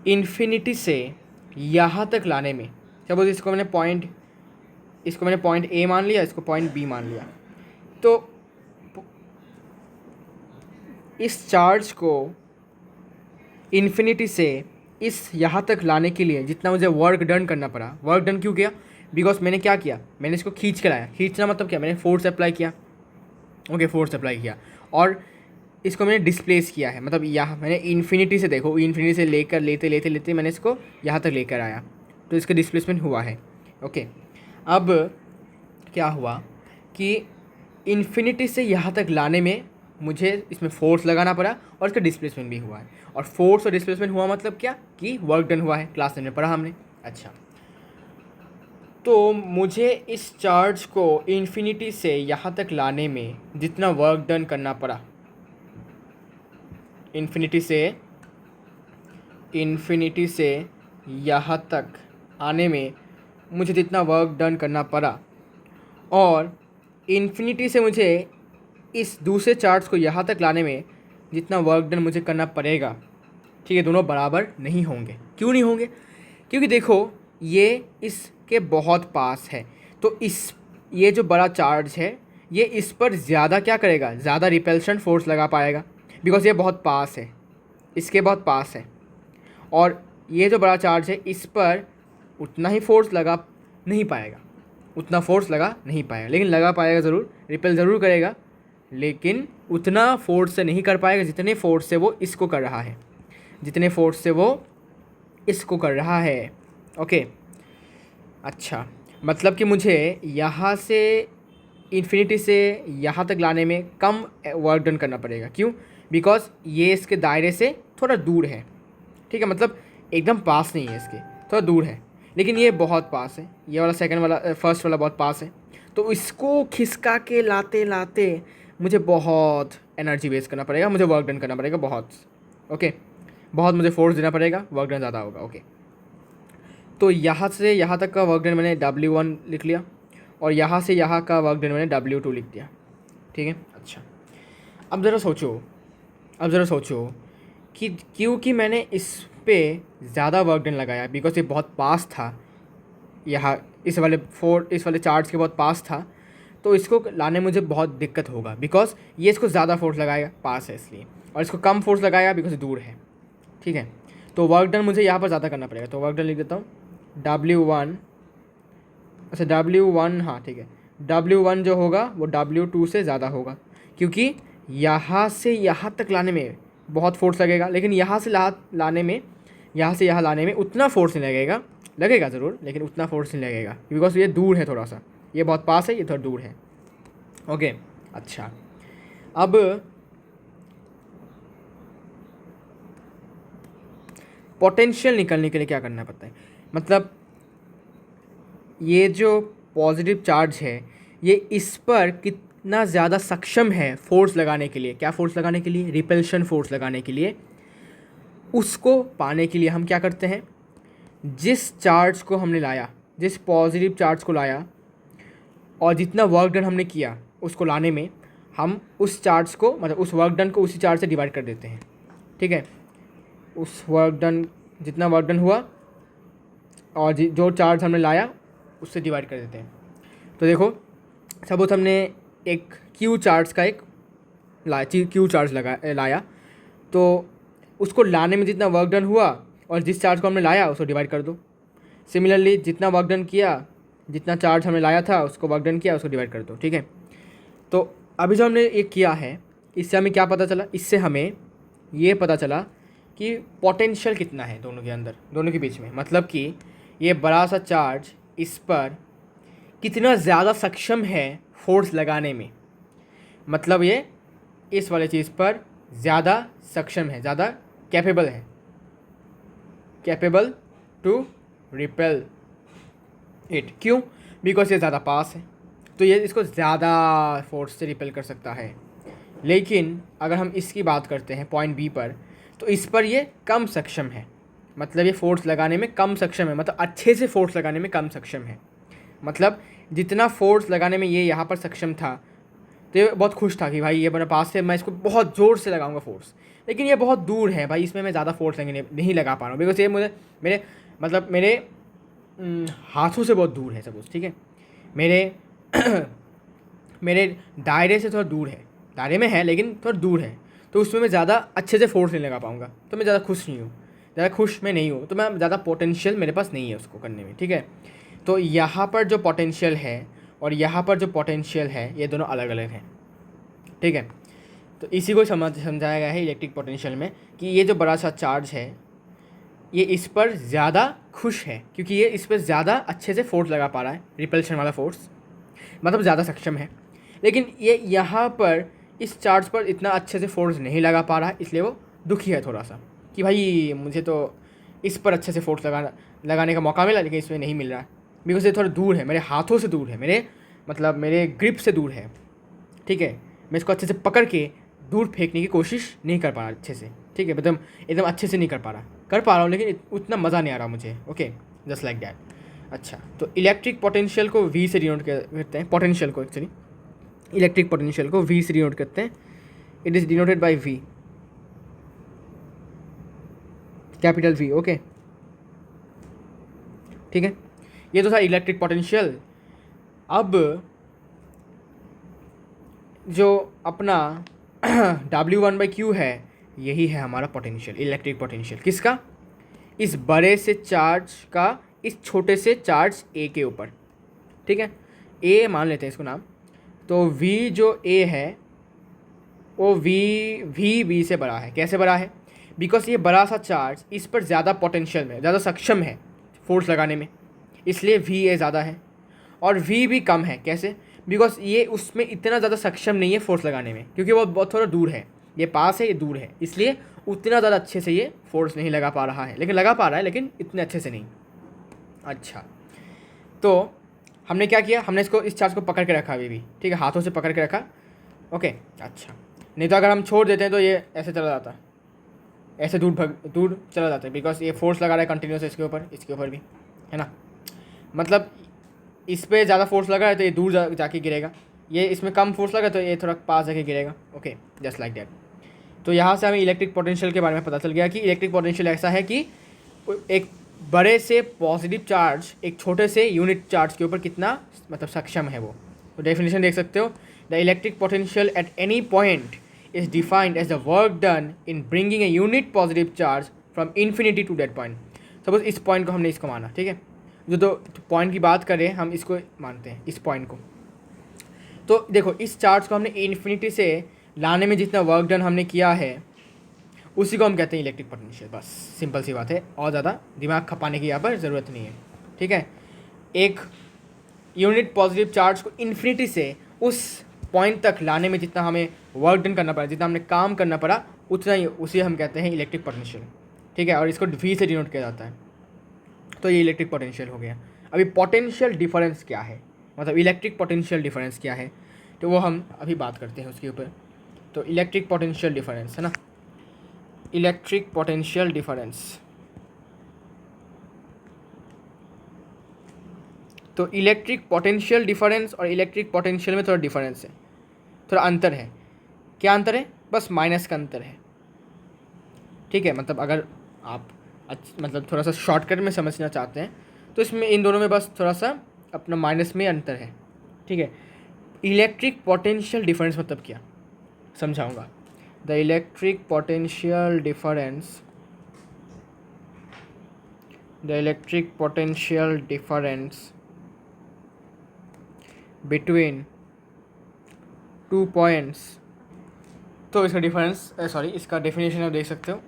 इन्फिनिटी से यहाँ तक लाने में, सपोज इसको मैंने पॉइंट ए मान लिया, इसको पॉइंट बी मान लिया, तो इस चार्ज को इन्फिनिटी से इस यहाँ तक लाने के लिए जितना मुझे वर्क डन करना पड़ा, वर्क डन क्यों किया, बिकॉज मैंने क्या किया, मैंने इसको खींच के लाया। खींचना मतलब क्या, मैंने फोर्स अप्लाई किया, ओके, फोर्स अप्लाई किया, और इसको मैंने डिस्प्लेस किया है, मतलब यहाँ मैंने इन्फिनिटी से, देखो इन्फिनिटी से लेकर लेते मैंने इसको यहाँ तक लेकर आया, तो इसका डिस्प्लेसमेंट हुआ है, ओके। अब क्या हुआ कि इन्फिनिटी से यहाँ तक लाने में मुझे इसमें फोर्स लगाना पड़ा, और इसका डिस्प्लेसमेंट भी हुआ है, और फोर्स और डिस्प्लेसमेंट हुआ मतलब क्या कि वर्क डन हुआ है, क्लास में पढ़ा हमने। अच्छा, तो मुझे इस चार्ज को इन्फिनिटी से यहाँ तक लाने में जितना वर्क डन करना पड़ा, इन्फिनिटी से यहाँ तक आने में मुझे जितना वर्क डन करना पड़ा, और इन्फिनिटी से मुझे इस दूसरे चार्ज को यहाँ तक लाने में जितना वर्क डन मुझे करना पड़ेगा, ठीक है, दोनों बराबर नहीं होंगे। क्यों नहीं होंगे, क्योंकि देखो ये इसके बहुत पास है, तो ये जो बड़ा चार्ज है ये इस पर ज़्यादा क्या करेगा, ज़्यादा रिपल्शन फोर्स लगा पाएगा, बिकॉज ये बहुत पास है, इसके बहुत पास है, और ये जो बड़ा चार्ज है इस पर उतना ही फोर्स लगा नहीं पाएगा, उतना फोर्स लगा नहीं पाएगा, लेकिन लगा पाएगा ज़रूर, रिपेल ज़रूर करेगा, लेकिन उतना फोर्स से नहीं कर पाएगा जितने फोर्स से वो इसको कर रहा है, जितने फोर्स से वो इसको कर रहा है, ओके। अच्छा, मतलब कि मुझे यहाँ से इन्फिनिटी से यहाँ तक लाने में कम वर्क डन करना पड़ेगा। क्यों, बिकॉज ये इसके दायरे से थोड़ा दूर है, ठीक है, मतलब एकदम पास नहीं है, इसके थोड़ा दूर है, लेकिन ये बहुत पास है, ये वाला सेकंड वाला, फर्स्ट वाला बहुत पास है, तो इसको खिसका के लाते लाते मुझे बहुत एनर्जी वेस्ट करना पड़ेगा, मुझे वर्क डन करना पड़ेगा बहुत, ओके, बहुत मुझे फोर्स देना पड़ेगा, वर्क डन ज़्यादा होगा, ओके। तो यहाँ से यहाँ तक का वर्क डन मैंने W1 लिख लिया, और यहाँ से यहाँ का वर्क डन मैंने W2 लिख दिया, ठीक है। अच्छा, अब ज़रा सोचो कि क्योंकि मैंने इस पे ज़्यादा वर्क डन लगाया, बिकॉज ये बहुत पास था, यहाँ इस वाले चार्ज के बहुत पास था, तो इसको लाने मुझे बहुत दिक्कत होगा, बिकॉज ये इसको ज़्यादा फोर्स लगाएगा, पास है इसलिए, और इसको कम फोर्स लगाएगा बिकॉज दूर है, ठीक है। तो वर्क डन मुझे यहाँ पर ज़्यादा करना पड़ेगा, तो वर्क डन लिख देता हूँ W1, अच्छा W1, हाँ ठीक है, W1 जो होगा वो W2 से ज़्यादा होगा, क्योंकि यहाँ से यहाँ तक लाने में बहुत फोर्स लगेगा, लेकिन यहाँ से लाने में, यहाँ से यहाँ लाने में उतना फोर्स नहीं लगेगा ज़रूर, लेकिन उतना फोर्स नहीं लगेगा, बिकॉज ये दूर है थोड़ा सा, ये बहुत पास है, ये थोड़ा दूर है, ओके। अच्छा, अब पोटेंशियल निकलने के लिए क्या करना पड़ता है, मतलब ये जो पॉजिटिव चार्ज है ये इस पर कितना ज़्यादा सक्षम है फोर्स लगाने के लिए, क्या फोर्स लगाने के लिए, रिपल्शन फोर्स लगाने के लिए, उसको पाने के लिए हम क्या करते हैं, जिस चार्ज को हमने लाया, जिस पॉजिटिव चार्ज को लाया और जितना वर्क डन हमने किया उसको लाने में, हम उस चार्ज को, मतलब उस वर्क डन को उसी चार्ज से डिवाइड कर देते हैं, ठीक है। उस वर्क डन, जितना वर्क डन हुआ और जो चार्ज हमने लाया उससे डिवाइड कर देते हैं। तो देखो सपोज हमने एक क्यू चार्ज का क्यू चार्ज लाया, तो उसको लाने में जितना वर्क डन हुआ और जिस चार्ज को हमने लाया उसको डिवाइड कर दो। सिमिलरली जितना वर्क डन किया, जितना चार्ज हमने लाया था उसको वर्क डन किया, उसको डिवाइड कर दो, ठीक है। तो अभी जो हमने ये किया है, इससे हमें क्या पता चला, इससे हमें ये पता चला कि पोटेंशियल कितना है दोनों के अंदर, दोनों के बीच में, मतलब कि ये बड़ा सा चार्ज इस पर कितना ज़्यादा सक्षम है फोर्स लगाने में, मतलब ये इस वाले चीज़ पर ज़्यादा सक्षम है, ज़्यादा कैपेबल टू रिपेल इट। क्यों, बिकॉज ये ज़्यादा पास है, तो ये इसको ज़्यादा फोर्स से रिपेल कर सकता है। लेकिन अगर हम इसकी बात करते हैं पॉइंट बी पर, तो इस पर ये कम सक्षम है, मतलब ये फोर्स लगाने में कम सक्षम है, मतलब अच्छे से फोर्स लगाने में कम सक्षम है। मतलब जितना फोर्स लगाने में ये यहाँ पर सक्षम था, तो ये बहुत खुश था कि भाई ये मेरे पास से, मैं इसको बहुत ज़ोर से लगाऊंगा फोर्स, लेकिन ये बहुत दूर है भाई, इसमें मैं ज़्यादा फोर्स नहीं लगा पा रहा हूँ, बिकॉज ये मुझे मेरे हाथों से बहुत दूर है सब कुछ, ठीक है, मेरे मेरे दायरे से थोड़ा दूर है, दायरे में है लेकिन थोड़ा दूर है, तो उसमें मैं ज़्यादा अच्छे से फोर्स नहीं लगा पाऊँगा, तो मैं ज़्यादा खुश नहीं हूँ, ज़्यादा खुश मैं नहीं हूँ, तो मैं ज़्यादा पोटेंशियल मेरे पास नहीं है उसको करने में, ठीक है। तो यहाँ पर जो पोटेंशियल है और यहाँ पर जो पोटेंशियल है, ये दोनों अलग अलग हैं, ठीक है। तो इसी को समझाया गया है इलेक्ट्रिक पोटेंशियल में कि ये जो बड़ा सा चार्ज है, ये इस पर ज़्यादा खुश है क्योंकि ये इस पर ज़्यादा अच्छे से फोर्स लगा पा रहा है, रिपल्शन वाला फोर्स, मतलब ज़्यादा सक्षम है। लेकिन ये यहाँ पर इस चार्ज पर इतना अच्छे से फोर्स नहीं लगा पा रहा है, इसलिए वो दुखी है थोड़ा सा कि भाई मुझे तो इस पर अच्छे से फोर्स लगाने का मौका मिला, लेकिन इसमें नहीं मिल रहा है, बिकॉज ये थोड़ा दूर है, मेरे हाथों से दूर है, मेरे ग्रिप से दूर है, ठीक है। मैं इसको अच्छे से पकड़ के दूर फेंकने की कोशिश नहीं कर पा रहा अच्छे से, ठीक है, एकदम अच्छे से नहीं कर पा रहा हूँ, लेकिन उतना मज़ा नहीं आ रहा मुझे, ओके, जस्ट लाइक दैट। अच्छा, तो इलेक्ट्रिक पोटेंशियल को वी से डिनोट करते हैं, पोटेंशियल को एक्चुअली इलेक्ट्रिक पोटेंशियल को वी से डिनोट करते हैं। It is denoted by V, capital V, okay, ठीक है। ये तो था इलेक्ट्रिक पोटेंशियल। अब जो अपना W1/Q है, यही है हमारा पोटेंशियल, इलेक्ट्रिक पोटेंशियल। किसका? इस बड़े से चार्ज का इस छोटे से चार्ज ए के ऊपर, ठीक है, ए मान लेते हैं इसको नाम। तो V जो A है वो वी बी से बड़ा है। कैसे बड़ा है? बिकॉज ये बड़ा सा चार्ज इस पर ज़्यादा पोटेंशियल में, ज़्यादा सक्षम है फोर्स लगाने में, इसलिए VA ज़्यादा है, और V भी कम है। कैसे? बिकॉज ये उसमें इतना ज़्यादा सक्षम नहीं है फोर्स लगाने में, क्योंकि वो बहुत थोड़ा दूर है, ये पास है, ये दूर है, इसलिए उतना ज़्यादा अच्छे से ये फोर्स नहीं लगा पा रहा है, लेकिन लगा पा रहा है, लेकिन इतने अच्छे से नहीं। अच्छा, तो हमने क्या किया, हमने इसको इस चार्ज को पकड़ के रखा अभी भी, ठीक है, हाथों से पकड़ के रखा, ओके। अच्छा, नहीं तो अगर हम छोड़ देते हैं तो ये ऐसे चला जाता है, ऐसे दूर चला जाता है, बिकॉज ये फोर्स लगा रहा है कंटिन्यूस इसके ऊपर भी, है ना। मतलब इस पर ज़्यादा फोर्स लगा है तो ये दूर जाके गिरेगा, ये इसमें कम फोर्स लगा तो ये थोड़ा पास जाके गिरेगा, ओके, जस्ट लाइक दैट। तो यहाँ से हमें इलेक्ट्रिक पोटेंशियल के बारे में पता चल गया कि इलेक्ट्रिक पोटेंशियल ऐसा है कि एक बड़े से पॉजिटिव चार्ज एक छोटे से यूनिट चार्ज के ऊपर कितना मतलब सक्षम है वो। तो डेफिनेशन देख सकते हो, the electric potential at any point is defined as the work done in bringing a unit positive charge from infinity to that point. Suppose इस पॉइंट को हमने इसको माना, ठीक है, जो तो पॉइंट की बात करें हम इसको मानते हैं, इस पॉइंट को। तो देखो, इस चार्ज को हमने इन्फिनिटी से लाने में जितना वर्क डन हमने किया है उसी को हम कहते हैं इलेक्ट्रिक पोटेंशियल। बस सिंपल सी बात है, और ज़्यादा दिमाग खपाने की यहाँ पर ज़रूरत नहीं है, ठीक है। एक यूनिट पॉजिटिव चार्ज को इन्फिनिटी से उस पॉइंट तक लाने में जितना हमें वर्क डन करना पड़ा, जितना हमने काम करना पड़ा, उतना ही उसे हम कहते हैं इलेक्ट्रिक पोटेंशियल, ठीक है, और इसको V से डिनोट किया जाता है। तो ये इलेक्ट्रिक पोटेंशियल हो गया। अभी पोटेंशियल डिफरेंस क्या है, मतलब इलेक्ट्रिक पोटेंशियल डिफरेंस क्या है, तो वो हम अभी बात करते हैं उसके ऊपर। तो इलेक्ट्रिक पोटेंशियल डिफरेंस है ना, इलेक्ट्रिक पोटेंशियल डिफरेंस, तो इलेक्ट्रिक पोटेंशियल डिफरेंस और इलेक्ट्रिक पोटेंशियल में थोड़ा डिफरेंस है, थोड़ा अंतर है। क्या अंतर है? बस माइनस का अंतर है, ठीक है। मतलब अगर आप मतलब थोड़ा सा शॉर्टकट में समझना चाहते हैं तो इसमें इन दोनों में बस थोड़ा सा अपना माइनस में अंतर है, ठीक है। इलेक्ट्रिक पोटेंशियल डिफरेंस मतलब क्या, समझाऊंगा। The electric potential difference, the electric potential difference between two points. तो इसका डिफरेंस इसका डेफिनेशन आप देख सकते हो।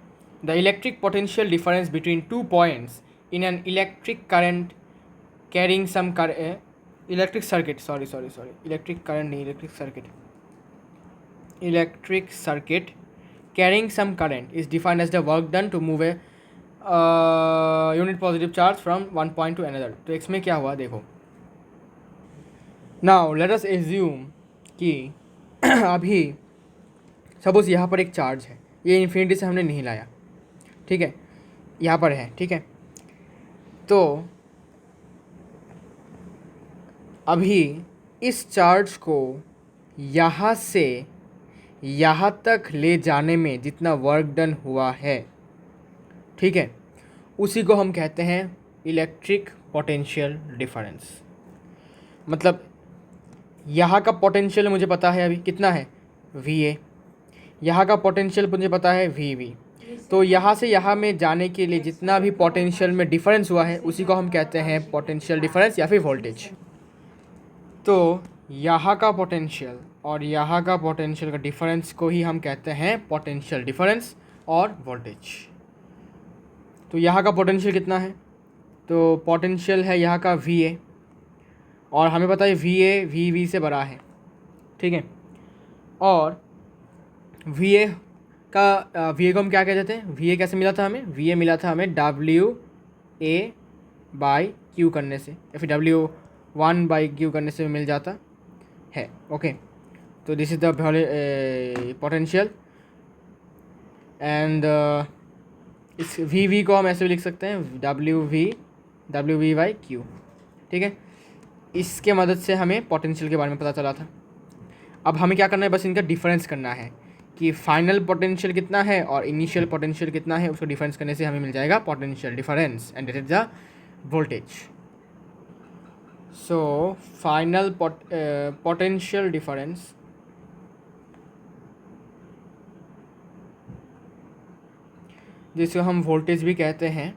The electric potential difference between two points in an electric current carrying some electric circuit, electric current नहीं, electric circuit carrying some current is defined as the work done to move a unit positive charge from one point to another. तो इसमें क्या हुआ देखो, now let us assume कि अभी suppose यहाँ पर एक चार्ज है, ये इन्फिनिटी से हमने नहीं लाया, ठीक है, यहाँ पर है, ठीक है। तो अभी इस चार्ज को यहाँ से यहाँ तक ले जाने में जितना वर्क डन हुआ है, ठीक है, उसी को हम कहते हैं इलेक्ट्रिक पोटेंशियल डिफरेंस। मतलब यहाँ का पोटेंशियल मुझे पता है अभी कितना है, वी ए, यहाँ का पोटेंशियल मुझे पता है वी वी। तो यहाँ से यहाँ में जाने के लिए जितना भी पोटेंशियल में डिफरेंस हुआ है उसी को हम कहते हैं पोटेंशियल डिफरेंस या फिर वोल्टेज। तो यहाँ का पोटेंशियल और यहाँ का पोटेंशियल का डिफरेंस को ही हम कहते हैं पोटेंशियल डिफरेंस और वोल्टेज। तो यहाँ का पोटेंशियल कितना है, तो पोटेंशियल है यहाँ का वी ए, और हमें पता है वी ए वी वी से बड़ा है, ठीक है। और वी ए को हम क्या कहते थे, वी ए कैसे मिला था हमें, वी ए मिला था हमें डब्ल्यू ए बाई क्यू करने से, या फिर डब्ल्यू वन बाई क्यू करने से मिल जाता है, ओके। तो this is the potential and इस वी वी को हम ऐसे भी लिख सकते हैं डब्ल्यू वी बाई क्यू, ठीक है। इसके मदद से हमें पोटेंशियल के बारे में पता चला था। अब हमें क्या करना है, बस इनका डिफरेंस करना है कि फाइनल पोटेंशियल कितना है और इनिशियल पोटेंशियल कितना है, उसको डिफरेंस करने से हमें मिल जाएगा potential difference and that is the voltage. So final potential difference जिसको हम वोल्टेज भी कहते हैं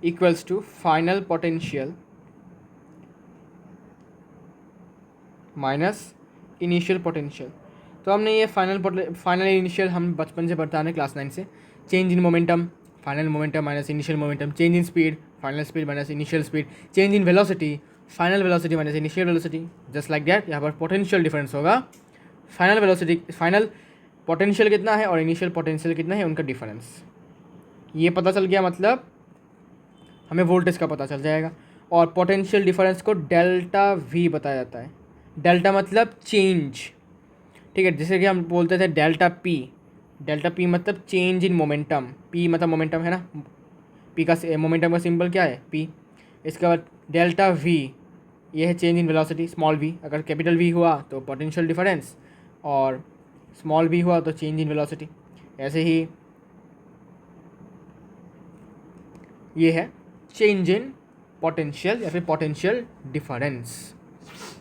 equals to final potential minus initial potential. तो हमने ये फाइनल इनिशियल हम बचपन से पढ़ते हैं क्लास 9 से, change in momentum, final momentum minus initial momentum, change in speed, final speed minus initial speed, change in velocity, final velocity minus initial velocity, just like that. यहाँ पर पोटेंशियल डिफरेंस होगा final potential कितना है और initial potential कितना है, उनका difference. ये पता चल गया, मतलब हमें वोल्टेज का पता चल जाएगा। और पोटेंशियल डिफरेंस को डेल्टा वी बताया जाता है। डेल्टा मतलब चेंज, ठीक है, जैसे कि हम बोलते थे डेल्टा पी मतलब चेंज इन मोमेंटम, पी मतलब मोमेंटम है ना, पी का मोमेंटम का सिंबल क्या है, पी। इसके बाद डेल्टा वी, ये है change in velocity, small v. अगर कैपिटल वी हुआ तो पोटेंशियल डिफरेंस, और स्मॉल वी हुआ तो चेंज इन वेलोसिटी। ऐसे ही ये है चेंज इन पोटेंशियल या फिर potential difference,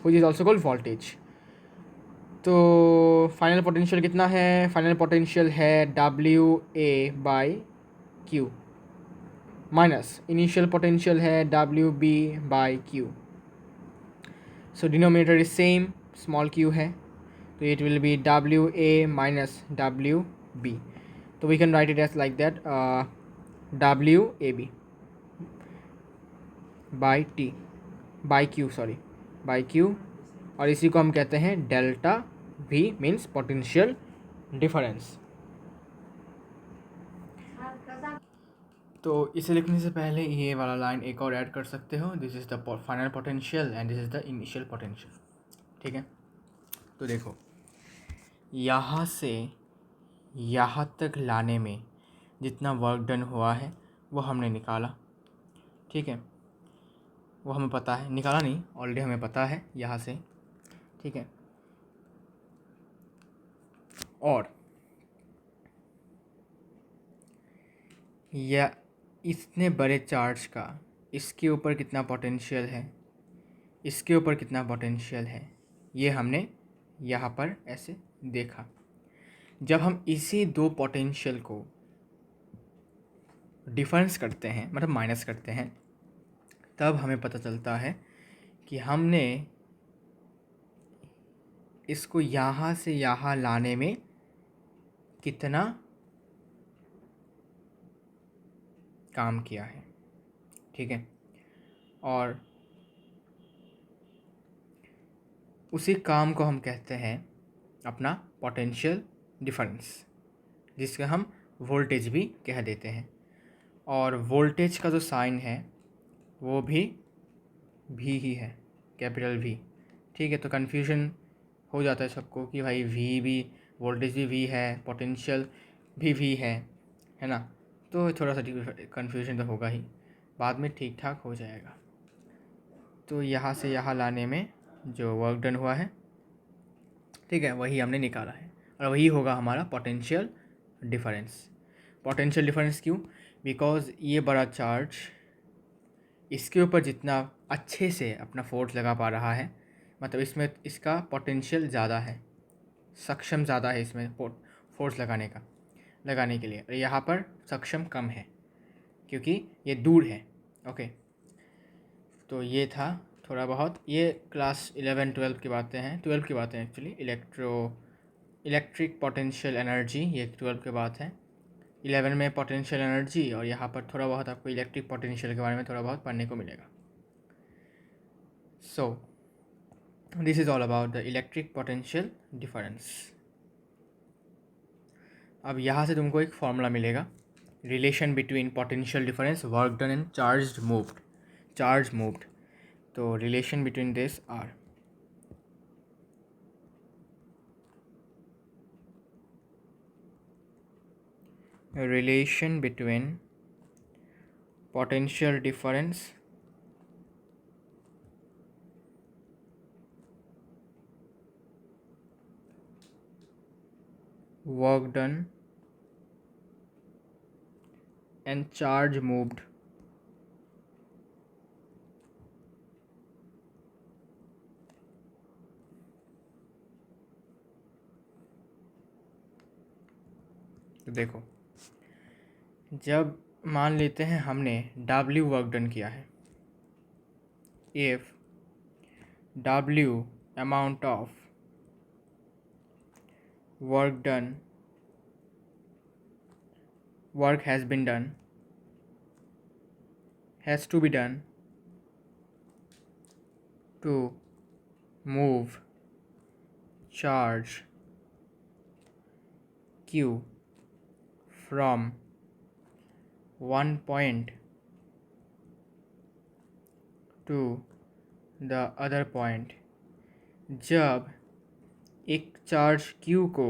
which is also called voltage. तो फाइनल पोटेंशियल कितना है, फाइनल पोटेंशियल है W A by Q minus initial potential है W B by Q. So denominator is same, small Q है, तो it will be W A minus W B. तो we can write it as like that W A B by T by Q, और इसी को हम कहते हैं delta we, means potential difference. तो इसे लिखने से पहले ये वाला लाइन एक और ऐड कर सकते हो, this is the final potential and this is the initial potential, ठीक है। तो देखो, यहाँ से यहाँ तक लाने में जितना वर्क डन हुआ है वो हमने निकाला, ठीक है, वो हमें पता है, निकाला नहीं, ऑलरेडी हमें पता है यहाँ से, ठीक है। और या इतने बड़े चार्ज का इसके ऊपर कितना पोटेंशियल है, इसके ऊपर कितना पोटेंशियल है, ये हमने यहाँ पर ऐसे देखा। जब हम इसी दो पोटेंशियल को डिफरेंस करते हैं, मतलब माइनस करते हैं, तब हमें पता चलता है कि हमने इसको यहाँ से यहाँ लाने में कितना काम किया है, ठीक है। और उसी काम को हम कहते हैं अपना पोटेंशियल डिफरेंस, जिसका हम वोल्टेज भी कह देते हैं। और वोल्टेज का जो साइन है वो भी ही है, कैपिटल वी। ठीक है, तो कन्फ्यूजन हो जाता है सबको कि भाई वी भी, वोल्टेज भी वी है, पोटेंशियल भी वी है ना। तो थोड़ा सा कन्फ्यूजन तो होगा ही, बाद में ठीक ठाक हो जाएगा। तो यहाँ से यहाँ लाने में जो वर्क डन हुआ है, ठीक है, वही हमने निकाला है और वही होगा हमारा पोटेंशियल डिफरेंस। पोटेंशियल डिफरेंस क्यों? बिकॉज ये बड़ा चार्ज इसके ऊपर जितना अच्छे से अपना फोर्स लगा पा रहा है, मतलब इसमें इसका पोटेंशियल ज़्यादा है, सक्षम ज़्यादा है इसमें फोर्स लगाने के लिए, और यहाँ पर सक्षम कम है क्योंकि ये दूर है। ओके, तो ये था थोड़ा बहुत, ये क्लास 11-12 की बातें हैं, 12 की बातें एक्चुअली। इलेक्ट्रिक पोटेंशियल एनर्जी, ये 12 की बात है। 11 में पोटेंशियल एनर्जी, और यहाँ पर थोड़ा बहुत आपको इलेक्ट्रिक पोटेंशियल के बारे में थोड़ा बहुत पढ़ने को मिलेगा। So this is all about the electric potential difference. अब यहाँ से तुमको एक फॉर्मूला मिलेगा, relation between potential difference, work done and charge moved. तो relation between this are relation between potential difference work done and charge moved तो देखो, जब मान लेते हैं हमने W वर्क डन किया है, if W amount of work has been done, has to be done to move charge Q from one point to the other point। जब एक चार्ज Q को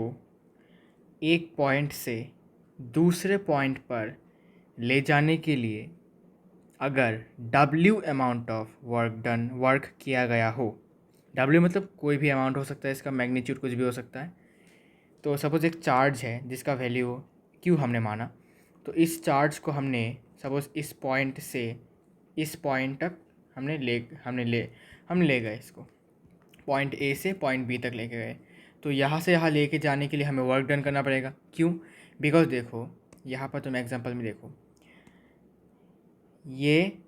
एक पॉइंट से दूसरे पॉइंट पर ले जाने के लिए अगर W अमाउंट ऑफ वर्क किया गया हो, W मतलब कोई भी अमाउंट हो सकता है, इसका मैग्नीट्यूड कुछ भी हो सकता है। तो सपोज़ एक चार्ज है जिसका वैल्यू Q हमने माना, तो इस चार्ज को हमने सपोज़ इस पॉइंट से इस पॉइंट तक हम ले गए, इसको पॉइंट A से पॉइंट B तक लेके गए। तो यहाँ से यहाँ लेके जाने के लिए हमें वर्क डन करना पड़ेगा। क्यों? बिकॉज देखो यहाँ पर तुम एग्जांपल में देखो, ये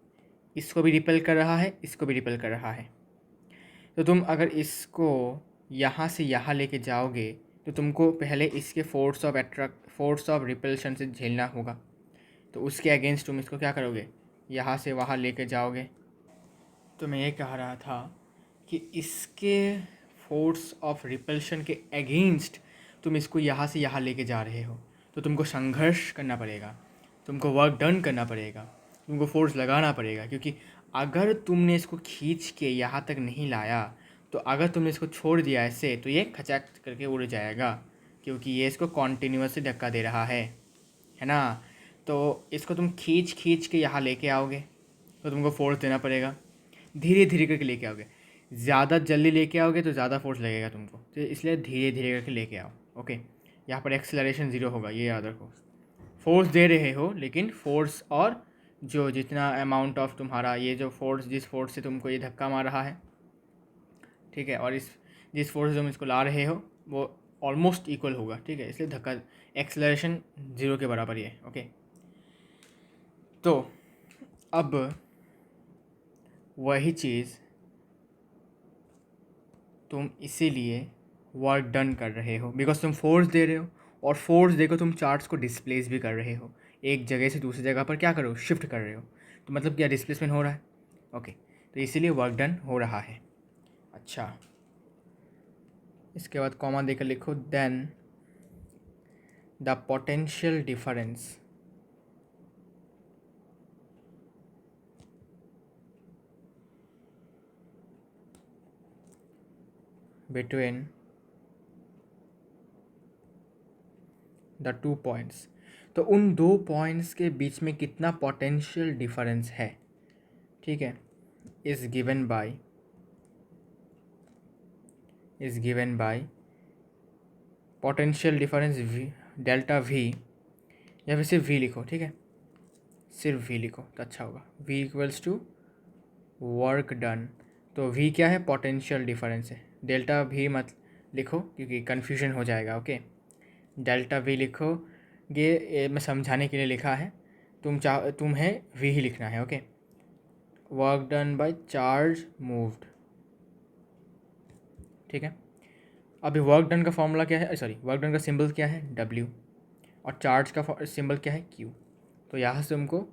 इसको भी रिपेल कर रहा है, इसको भी रिपेल कर रहा है। तो तुम अगर इसको यहाँ से यहाँ लेके जाओगे तो तुमको पहले इसके फोर्स ऑफ रिपल्शन से झेलना होगा। तो उसके अगेंस्ट तुम इसको क्या करोगे, यहाँ से वहाँ लेके जाओगे। तो मैं ये कह रहा था कि इसके फोर्स ऑफ रिपल्शन के अगेंस्ट तुम इसको यहाँ से यहाँ लेके जा रहे हो, तो तुमको संघर्ष करना पड़ेगा, तुमको वर्क डन करना पड़ेगा, तुमको फोर्स लगाना पड़ेगा। क्योंकि अगर तुमने इसको खींच के यहाँ तक नहीं लाया, तो अगर तुमने इसको छोड़ दिया ऐसे, तो ये खचाक करके उड़ जाएगा, क्योंकि ये इसको कॉन्टीन्यूसली धक्का दे रहा है ना। तो इसको तुम खींच के यहाँ लेके आओगे तो तुमको फोर्स देना पड़ेगा, धीरे धीरे करके लेके आओगे। ज़्यादा जल्दी लेके आओगे तो ज़्यादा फोर्स लगेगा तुमको, तो इसलिए धीरे धीरे करके लेके आओ। ओके, यहाँ पर एक्सेलरेशन 0 होगा, ये याद रखो। फोर्स दे रहे हो, लेकिन फोर्स और जो जितना अमाउंट ऑफ तुम्हारा ये जो फोर्स, जिस फोर्स से तुमको ये धक्का मार रहा है, ठीक है, और जिस फोर्स से तुम इसको ला रहे हो वो ऑलमोस्ट इक्वल होगा, ठीक है। इसलिए धक्का एक्सेलरेशन 0 के बराबर ही है। ओके, तो अब वही चीज़ तुम इसीलिए वर्क डन कर रहे हो, बिकॉज तुम फोर्स दे रहे हो, और फोर्स देकर तुम चार्ज को डिस्प्लेस भी कर रहे हो, एक जगह से दूसरी जगह पर क्या करो, शिफ्ट कर रहे हो। तो मतलब क्या, डिस्प्लेसमेंट हो रहा है। ओके, तो इसीलिए वर्क डन हो रहा है। अच्छा, इसके बाद कॉमा देकर लिखो, then the potential difference between the two points. तो उन दो पॉइंट्स के बीच में कितना पोटेंशियल डिफरेंस है, ठीक है, is given by potential difference V, delta V, या फिर सिर्फ वी लिखो, ठीक है, सिर्फ वी लिखो तो अच्छा होगा। V equals to work done. तो वी क्या है, पोटेंशियल डिफरेंस है। डेल्टा वी मत लिखो क्योंकि कन्फ्यूजन हो जाएगा, ओके। डेल्टा वी लिखोगे, ये मैं समझाने के लिए लिखा है, तुम्हें वी ही लिखना है, okay. Work done by charge moved, ठीक है। अभी वर्क डन का फॉर्मूला क्या है, सॉरी, वर्क डन का सिंबल क्या है, डब्ल्यू, और चार्ज का सिंबल क्या है, क्यू। तो यहाँ से तुमको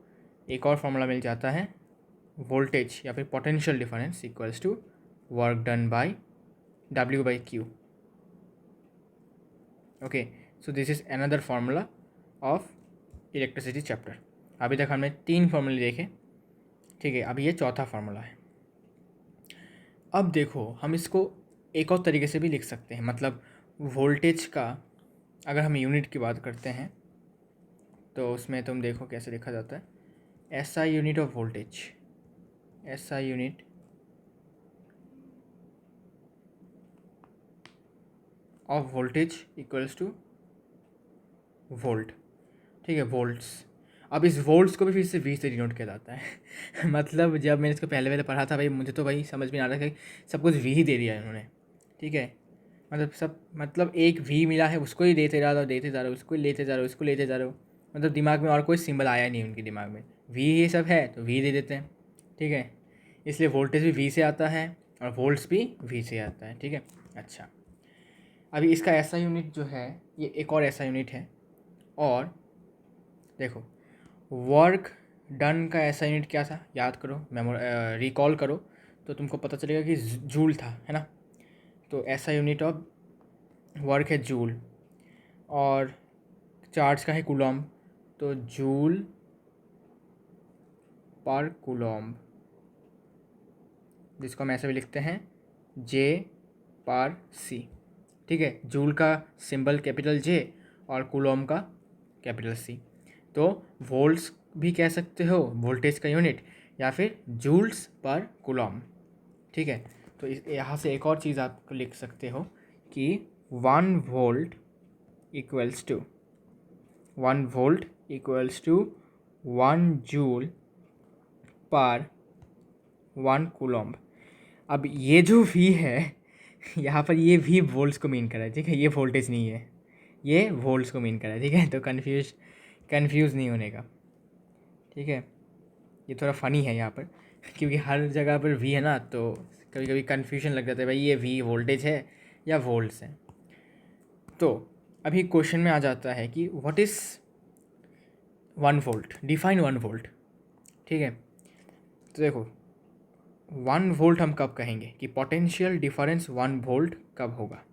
एक और फॉर्मूला मिल जाता है, वोल्टेज या फिर potential difference equals to work done by W by Q, okay. So this is another formula of electricity chapter. अभी तक हमने 3 फार्मूले देखे, ठीक है, अभी ये चौथा फार्मूला है। अब देखो हम इसको एक और तरीके से भी लिख सकते हैं, मतलब वोल्टेज का अगर हम यूनिट की बात करते हैं तो उसमें तुम देखो कैसे लिखा जाता है, SI unit of voltage, SI unit of voltage equals two volt, ठीक है, वोल्ट्स। अब इस वोल्ट्स को भी फिर से वी से डिनोट किया जाता है मतलब जब मैंने इसको पहले पहले पढ़ा था भाई, मुझे तो भाई समझ में आ रहा था कि सब कुछ वी ही दे दिया है उन्होंने, ठीक है, मतलब एक वी मिला है, उसको ही देते जा रहा हो, देते जा रहे हो, उसको ही लेते जा रहे हो, उसको लेते जा रहे हो, मतलब दिमाग में और कोई सिंबल आया नहीं उनके दिमाग में, वी ये सब है तो वी दे देते हैं, ठीक है। इसलिए वोल्टेज भी वी से आता है और वोल्ट्स भी वी से आता है, ठीक है। अच्छा, अभी इसका ऐसा यूनिट जो है, ये एक और ऐसा यूनिट है, और देखो वर्क डन का ऐसा यूनिट क्या था, याद करो, रिकॉल करो, तो तुमको पता चलेगा कि जूल था, है ना। तो ऐसा यूनिट ऑफ वर्क है जूल, और चार्ज का है कूलॉम्ब, तो जूल पर कूलॉम्ब, जिसको हम ऐसे भी लिखते हैं जे पर सी, ठीक है। जूल का सिंबल कैपिटल जे और कूलॉम्ब का कैपिटल सी। तो वोल्ट्स भी कह सकते हो वोल्टेज का यूनिट, या फिर जूल्स पर कूलॉम्ब, ठीक है। तो यहाँ से एक और चीज़ आप लिख सकते हो कि 1 वोल्ट इक्वल्स टू 1 जूल पर 1 कूलॉम्ब। अब ये जो वी है यहाँ पर ये वी वोल्ट्स को मीन कर रहा है, ठीक है, ये वोल्टेज नहीं है, ये वोल्ट्स को मीन कर रहा है, ठीक है। तो कन्फ्यूज़ नहीं होने का, ठीक है। ये थोड़ा फ़नी है यहाँ पर क्योंकि हर जगह पर वी है ना, तो कभी कभी कन्फ्यूजन लग जाता है भाई ये वी वोल्टेज है या वोल्ट्स है। तो अभी क्वेश्चन में आ जाता है कि what is 1 volt, define 1 volt, ठीक है। तो देखो 1 वोल्ट हम कब कहेंगे कि पोटेंशियल डिफरेंस 1 वोल्ट कब होगा,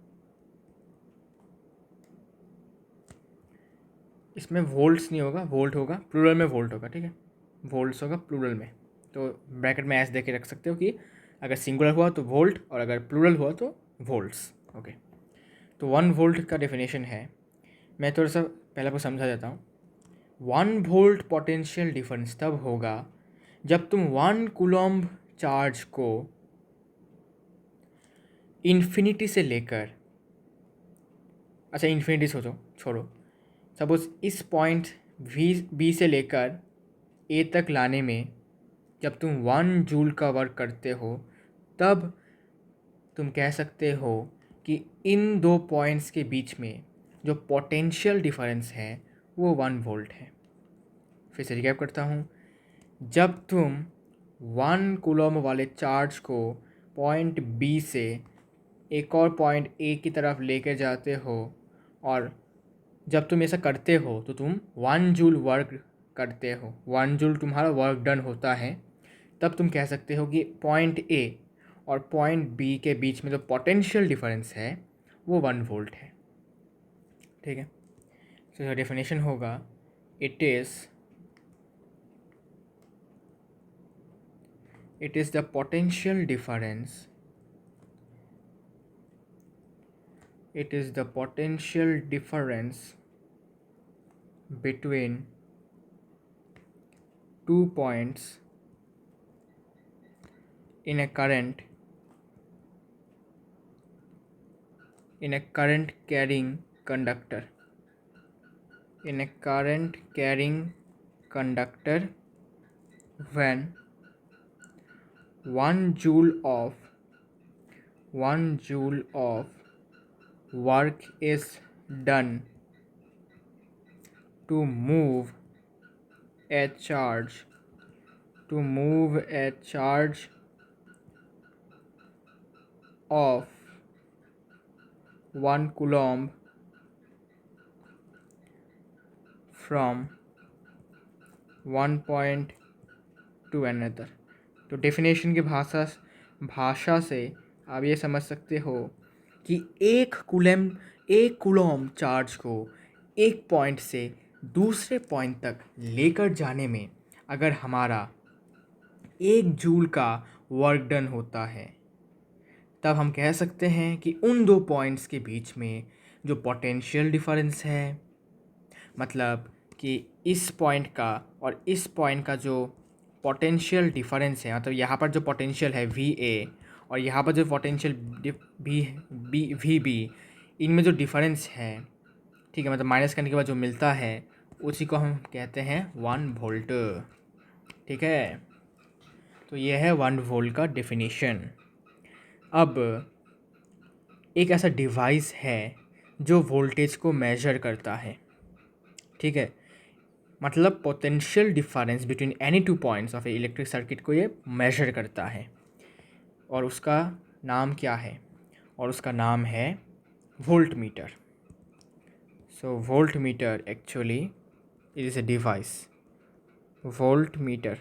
इसमें वोल्ट्स नहीं होगा, वोल्ट होगा, प्लूरल में वोल्ट होगा, ठीक है, वोल्ट्स होगा प्लूरल में। तो ब्रैकेट में ऐसे दे के रख सकते हो कि अगर सिंगुलर हुआ तो वोल्ट और अगर प्लूरल हुआ तो वोल्ट्स, ओके। तो 1 वोल्ट का डेफिनेशन है, मैं थोड़ा सा पहले आपको समझा देता हूँ। 1 वोल्ट पोटेंशियल डिफरेंस तब होगा जब तुम 1 कूलॉम्ब चार्ज को इन्फिनिटी से लेकर, अच्छा इन्फिनिटी छोड़ो, सपोज इस पॉइंट बी से लेकर ए तक लाने में जब तुम 1 जूल का वर्क करते हो, तब तुम कह सकते हो कि इन दो पॉइंट्स के बीच में जो पोटेंशियल डिफरेंस है वो 1 वोल्ट है। फिर से रिकैप करता हूँ, जब तुम 1 कूलॉम वाले चार्ज को पॉइंट बी से एक और पॉइंट ए की तरफ लेकर जाते हो, और जब तुम ऐसा करते हो तो तुम 1 जूल वर्क करते हो, 1 जूल तुम्हारा वर्क डन होता है, तब तुम कह सकते हो कि पॉइंट ए और पॉइंट बी के बीच में जो पोटेंशियल डिफरेंस है वो 1 वोल्ट है, ठीक है। तो डेफिनेशन होगा, it is the potential difference It is the potential difference between 2 points in a current carrying conductor. In a current carrying conductor, when 1 joule of work is done to move a charge of 1 coulomb from one point to another. तो definition की भाषा से आप ये समझ सकते हो कि एक कूलॉम चार्ज को एक पॉइंट से दूसरे पॉइंट तक लेकर जाने में अगर हमारा 1 जूल का वर्क डन होता है, तब हम कह सकते हैं कि उन 2 पॉइंट्स के बीच में जो पोटेंशियल डिफरेंस है, मतलब कि इस पॉइंट का और इस पॉइंट का जो पोटेंशियल डिफरेंस है, मतलब यहाँ पर जो पोटेंशियल है VA और यहाँ पर जो पोटेंशियल VB, इनमें जो डिफरेंस है, ठीक है, मतलब माइनस करने के बाद जो मिलता है उसी को हम कहते हैं 1 वोल्ट। ठीक है, तो ये है 1 वोल्ट का डेफिनेशन। अब एक ऐसा डिवाइस है जो वोल्टेज को मेजर करता है, ठीक है, मतलब potential difference between any 2 points of A electric circuit को ये मेजर करता है, और उसका नाम क्या है? और उसका नाम है volt meter. So volt meter actually it is a device. Volt meter,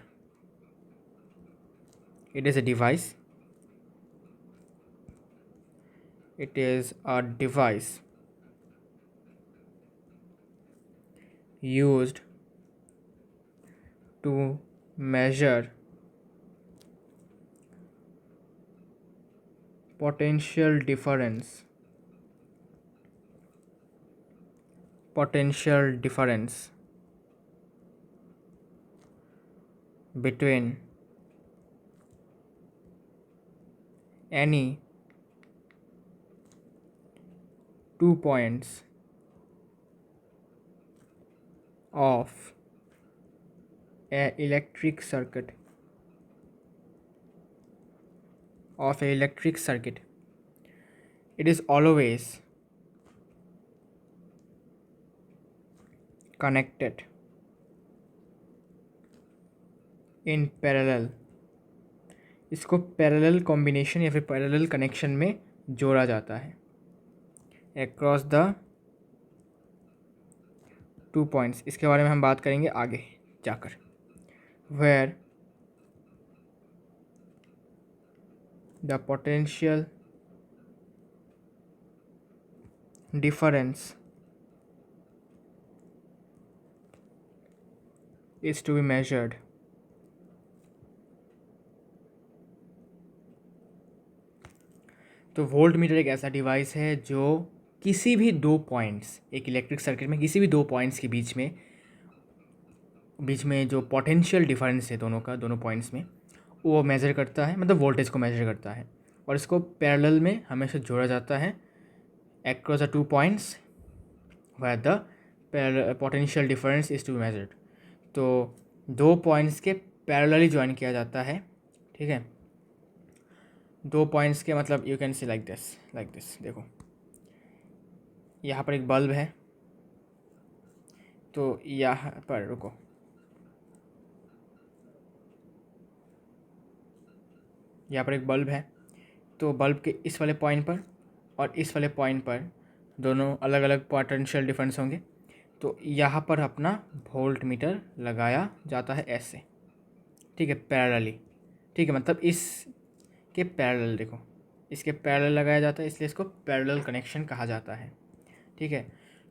it is a device used to measure potential difference between any 2 points of a electric circuit. It is always connected in parallel. इसको parallel combination या फिर parallel connection में जोड़ा जाता है across the 2 points. इसके बारे में हम बात करेंगे आगे जाकर। Where the potential difference is to be measured तो वोल्ट मीटर एक ऐसा डिवाइस है जो किसी भी 2 पॉइंट्स, एक इलेक्ट्रिक सर्किट में किसी भी 2 पॉइंट्स के बीच में जो पोटेंशियल डिफरेंस है दोनों पॉइंट्स में, वो मेज़र करता है, मतलब वोल्टेज को मेज़र करता है, और इसको पैरेलल में हमेशा जोड़ा जाता है across the 2 points where the potential difference is to be measured। तो 2 पॉइंट्स के पैरेलली ज्वाइन किया जाता है, ठीक है। 2 पॉइंट्स के मतलब you can see like this. देखो यहाँ पर एक बल्ब है, तो यहाँ पर रुको, यहाँ पर एक बल्ब है, तो बल्ब के इस वाले पॉइंट पर और इस वाले पॉइंट पर दोनों अलग अलग पोटेंशियल डिफरेंस होंगे, तो यहाँ पर अपना वोल्ट मीटर लगाया जाता है ऐसे, ठीक है, पैरेलली, ठीक है, मतलब इसके पैरेलल, देखो इसके पैरेलल लगाया जाता है, इसलिए इसको पैरेलल कनेक्शन कहा जाता है, ठीक है।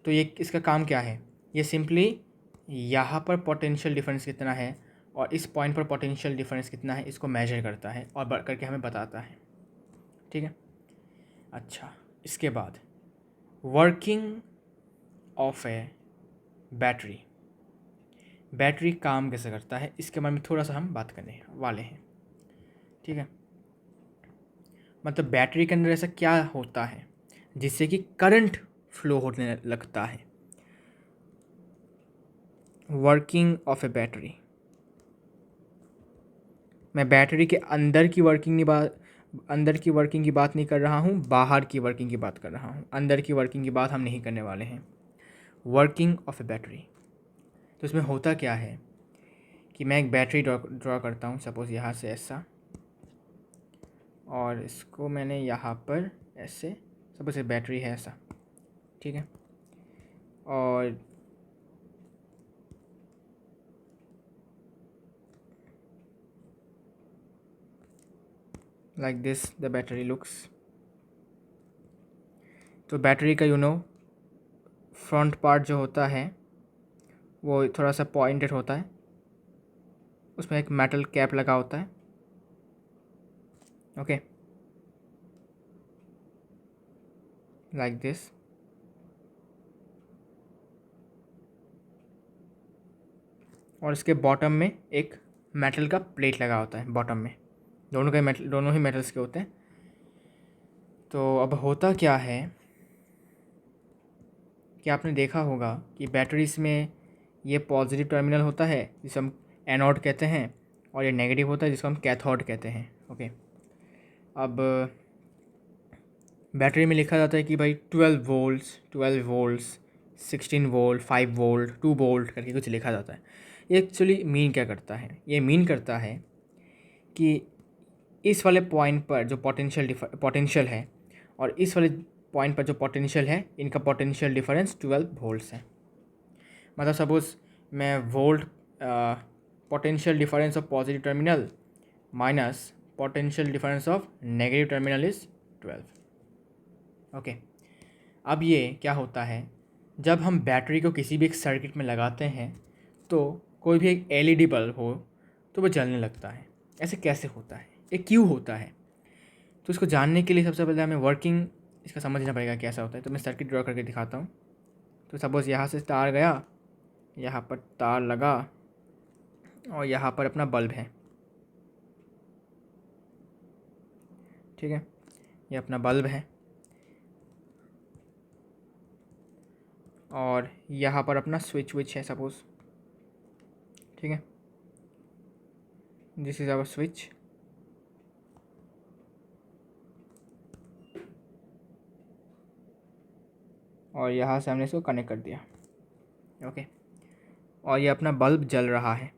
तो ये इसका काम क्या है? ये सिंपली यहाँ पर पोटेंशियल डिफरेंस कितना है और इस पॉइंट पर पोटेंशियल डिफरेंस कितना है, इसको मेजर करता है और करके हमें बताता है, ठीक है। अच्छा, इसके बाद working of A battery, battery काम कैसे करता है इसके बारे में थोड़ा सा हम बात करने वाले हैं, ठीक है। मतलब बैटरी के अंदर ऐसा क्या होता है जिससे कि करंट फ्लो होने लगता है। वर्किंग ऑफ ए बैटरी, मैं बैटरी के अंदर की वर्किंग की बात नहीं कर रहा हूँ, बाहर की वर्किंग की बात कर रहा हूँ। अंदर की वर्किंग की बात हम नहीं करने वाले हैं। वर्किंग ऑफ ए बैटरी, तो इसमें होता क्या है कि मैं एक बैटरी ड्रॉ करता हूँ, सपोज़ यहाँ से ऐसा, और इसको मैंने यहाँ पर ऐसे, सपोज़ ये बैटरी है ऐसा, ठीक है। और like this the battery looks। तो बैटरी का फ्रंट पार्ट जो होता है वो थोड़ा सा पॉइंटेड होता है, उसमें एक मेटल कैप लगा होता है, ओके, लाइक दिस। और इसके बॉटम में एक मेटल का प्लेट लगा होता है बॉटम में, दोनों ही मेटल्स के होते हैं। तो अब होता क्या है कि आपने देखा होगा कि बैटरीज में ये पॉजिटिव टर्मिनल होता है जिसे हम एनोड कहते हैं, और ये नेगेटिव होता है जिसको हम कैथोड कहते हैं, ओके। अब बैटरी में लिखा जाता है कि भाई 12 वोल्ट्स 16 वोल्ट 5 वोल्ट 2 वोल्ट करके कुछ लिखा जाता है। ये एक्चुअली मीन क्या करता है, ये मीन करता है कि इस वाले पॉइंट पर जो पोटेंशियल है और इस वाले पॉइंट पर जो पोटेंशियल है, इनका पोटेंशियल डिफरेंस 12 वोल्ट्स है। मतलब सपोज़ मैं volt potential difference of positive terminal minus potential difference of negative terminal is 12, okay. अब ये क्या होता है, जब हम बैटरी को किसी भी एक सर्किट में लगाते हैं तो कोई भी एक एलईडी बल्ब हो तो वो जलने लगता है। ऐसे कैसे होता है, ये क्यों होता है? तो इसको जानने के लिए सबसे पहले हमें वर्किंग इसका समझना पड़ेगा कैसा होता है। तो मैं सर्किट ड्रॉ करके दिखाता हूँ। तो सपोज़ यहाँ से तार गया, यहाँ पर तार लगा, और यहाँ पर अपना बल्ब है, ठीक है। ये अपना बल्ब है, और यहाँ पर अपना स्विच है सपोज़, ठीक है। दिस इज़ आवर स्विच, और यहाँ से हमने इसको कनेक्ट कर दिया, ओके। और ये अपना बल्ब जल रहा है।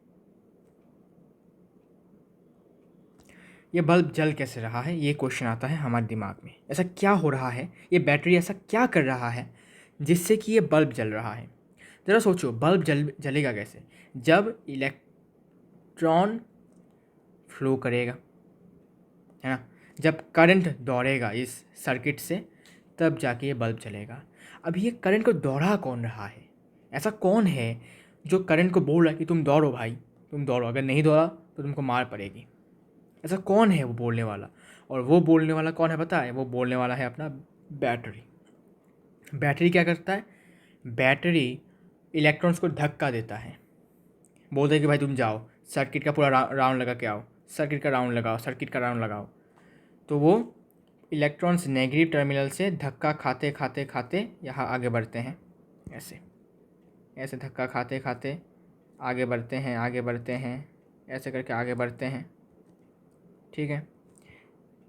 ये बल्ब जल कैसे रहा है, ये क्वेश्चन आता है हमारे दिमाग में। ऐसा क्या हो रहा है, ये बैटरी ऐसा क्या कर रहा है जिससे कि ये बल्ब जल रहा है? ज़रा सोचो, बल्ब जलेगा कैसे? जब इलेक्ट्रॉन फ्लो करेगा, है ना, जब करंट दौड़ेगा इस सर्किट से, तब जाके ये बल्ब जलेगा। अब ये करंट को दौड़ा कौन रहा है? ऐसा कौन है जो करंट को बोल रहा है कि तुम दौड़ो भाई, तुम दौड़ो, अगर नहीं दौड़ा तो तुमको मार पड़ेगी? ऐसा कौन है वो बोलने वाला? और वो बोलने वाला कौन है पता है? वो बोलने वाला है अपना बैटरी। बैटरी क्या करता है? बैटरी इलेक्ट्रॉन्स को धक्का देता है, बोलते हैं कि भाई तुम जाओ सर्किट का पूरा राउंड लगा के आओ, सर्किट का राउंड लगाओ। तो वो इलेक्ट्रॉन्स नेगेटिव टर्मिनल से धक्का खाते खाते खाते यहाँ आगे बढ़ते हैं, ऐसे धक्का खाते खाते आगे बढ़ते हैं, ऐसे करके आगे बढ़ते हैं, ठीक है।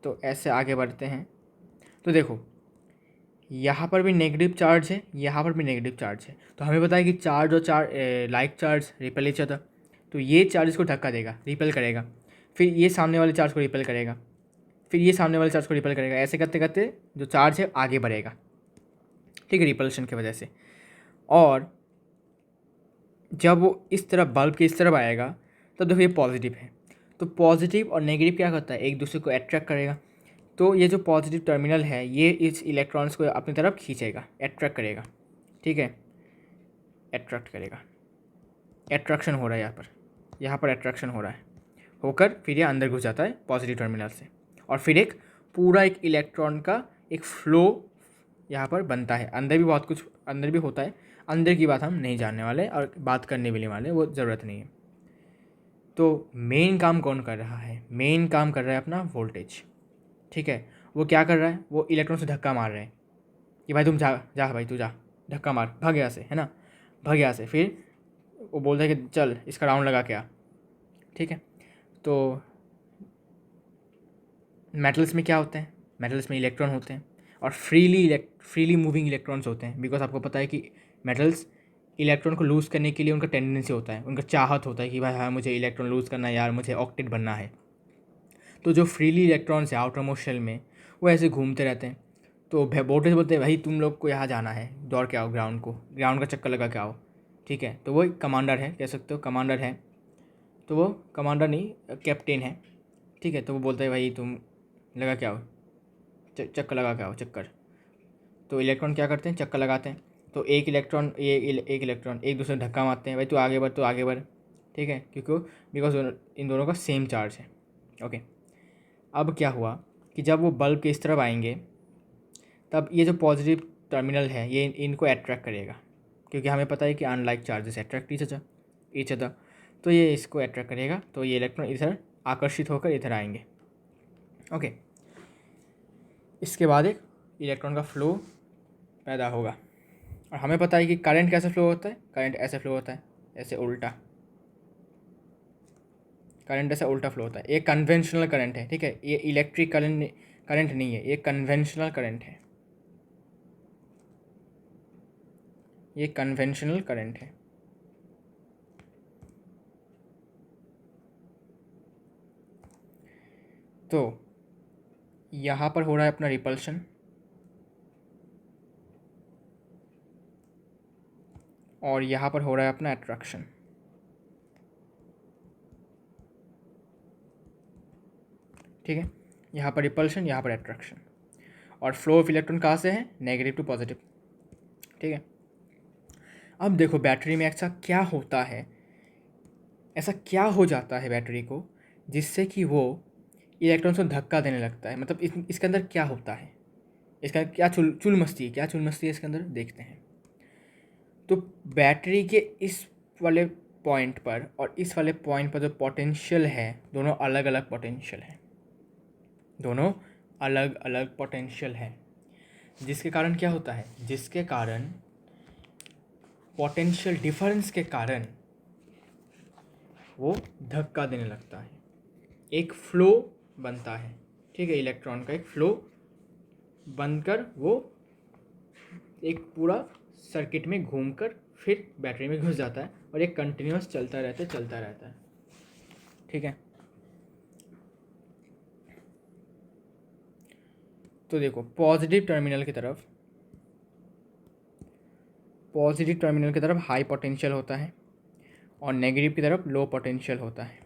तो ऐसे आगे बढ़ते हैं, तो देखो यहाँ पर भी नेगेटिव चार्ज है, यहाँ पर भी नेगेटिव चार्ज है। तो हमें पता है कि चार्ज और like charge repel each other. तो ये चार्ज इसको धक्का देगा, रिपेल करेगा, फिर ये सामने वाले चार्ज को रिपेल करेगा, फिर ये सामने वाले चार्ज को रिपेल करेगा। ऐसे करते करते जो चार्ज है आगे बढ़ेगा, ठीक है, रिपल्शन की वजह से। और जब वो इस तरफ बल्ब के इस तरफ आएगा, तब देखो ये पॉजिटिव है। तो पॉजिटिव और नेगेटिव क्या करता है, एक दूसरे को अट्रैक्ट करेगा। तो ये जो पॉजिटिव टर्मिनल है ये इस इलेक्ट्रॉन्स को अपनी तरफ खींचेगा, अट्रैक्ट करेगा, ठीक है, अट्रैक्ट करेगा। एट्रैक्शन हो रहा है यहाँ पर एट्रैक्शन हो रहा है, होकर फिर ये अंदर घुस जाता है पॉजिटिव टर्मिनल से, और फिर एक पूरा एक इलेक्ट्रॉन का एक फ्लो यहाँ पर बनता है। अंदर भी बहुत कुछ अंदर भी होता है, अंदर की बात हम नहीं जानने वाले और बात करने भी नहीं वाले, वो ज़रूरत नहीं है। तो मेन काम कौन कर रहा है? मेन काम कर रहा है अपना वोल्टेज, ठीक है। वो क्या कर रहा है? वो इलेक्ट्रॉन से धक्का मार रहा है कि भाई तुम जा जा भाई तू जा, धक्का मार, भाग यहाँ से, है ना, भाग यहाँ से। फिर वो बोलता है कि चल इसका राउंड लगा के आ, ठीक है। तो मेटल्स में क्या होते हैं? मेटल्स में इलेक्ट्रॉन होते हैं और फ्रीली मूविंग इलेक्ट्रॉन्स होते हैं। बिकॉज आपको पता है कि मेटल्स इलेक्ट्रॉन को लूज़ करने के लिए उनका टेंडेंसी होता है, उनका चाहत होता है कि भाई हाँ मुझे इलेक्ट्रॉन लूज़ करना है यार, मुझे ऑक्टेट बनना है। तो जो फ्रीली इलेक्ट्रॉन्स है आउटर मोस्ट शेल में, वो ऐसे घूमते रहते हैं। तो वोल्टेज बोलते हैं भाई तुम लोग को यहाँ जाना है, दौड़ के आओ ग्राउंड का चक्कर लगा के आओ, ठीक है। तो वो एक कमांडर है, कह सकते हो कमांडर है। तो वो कमांडर नहीं, कैप्टन है, ठीक है। तो वो बोलता है भाई तुम लगा के आओ, चक्कर लगा के आओ, चक्कर। तो इलेक्ट्रॉन क्या करते हैं? चक्कर लगाते हैं। तो एक इलेक्ट्रॉन एक इलेक्ट्रॉन एक दूसरे में धक्का मारते हैं, भाई तू आगे बढ़, तो आगे बढ़, ठीक है, क्योंकि बिकॉज इन दोनों का सेम चार्ज है। ओके, अब क्या हुआ कि जब वो बल्ब के इस तरफ आएंगे, तब ये जो पॉजिटिव टर्मिनल है ये इनको अट्रैक्ट करेगा, क्योंकि हमें पता है कि unlike charges attract each other. तो ये इसको अट्रैक्ट करेगा, तो ये इलेक्ट्रॉन इधर आकर्षित होकर इधर आएंगे। ओके, इसके बाद एक इलेक्ट्रॉन का फ्लो पैदा होगा। और हमें पता है कि करंट कैसे फ्लो होता है? करंट ऐसे फ्लो होता है, ऐसे उल्टा। करंट ऐसे उल्टा फ्लो होता है। ये कन्वेंशनल करंट है, ठीक है। ये इलेक्ट्रिक करंट नहीं है, ये कन्वेंशनल करंट है, ये कन्वेंशनल करंट है। तो यहाँ पर हो रहा है अपना रिपल्शन और यहाँ पर हो रहा है अपना अट्रैक्शन, ठीक है। यहाँ पर रिपल्शन, यहाँ पर अट्रैक्शन। और फ्लो ऑफ इलेक्ट्रॉन कहाँ से है? नेगेटिव टू पॉजिटिव, ठीक है। अब देखो बैटरी में ऐसा क्या होता है, ऐसा क्या हो जाता है बैटरी को जिससे कि वो इलेक्ट्रॉन्स को धक्का देने लगता है? मतलब इसके अंदर क्या होता है, इसका क्या चुल मस्ती है, क्या चुल मस्ती है इसके अंदर, देखते हैं। तो बैटरी के इस वाले पॉइंट पर और इस वाले पॉइंट पर जो पोटेंशियल है, दोनों अलग अलग पोटेंशियल है, दोनों अलग अलग पोटेंशियल है। जिसके कारण क्या होता है? जिसके कारण पोटेंशियल डिफरेंस के कारण वो धक्का देने लगता है, एक फ्लो बनता है, ठीक है। इलेक्ट्रॉन का एक फ्लो बनकर वो एक पूरा सर्किट में घूमकर फिर बैटरी में घुस जाता है और एक कंटिन्यूस चलता रहता है, ठीक है। तो देखो पॉजिटिव टर्मिनल की तरफ हाई पोटेंशियल होता है और नेगेटिव की तरफ लो पोटेंशियल होता है।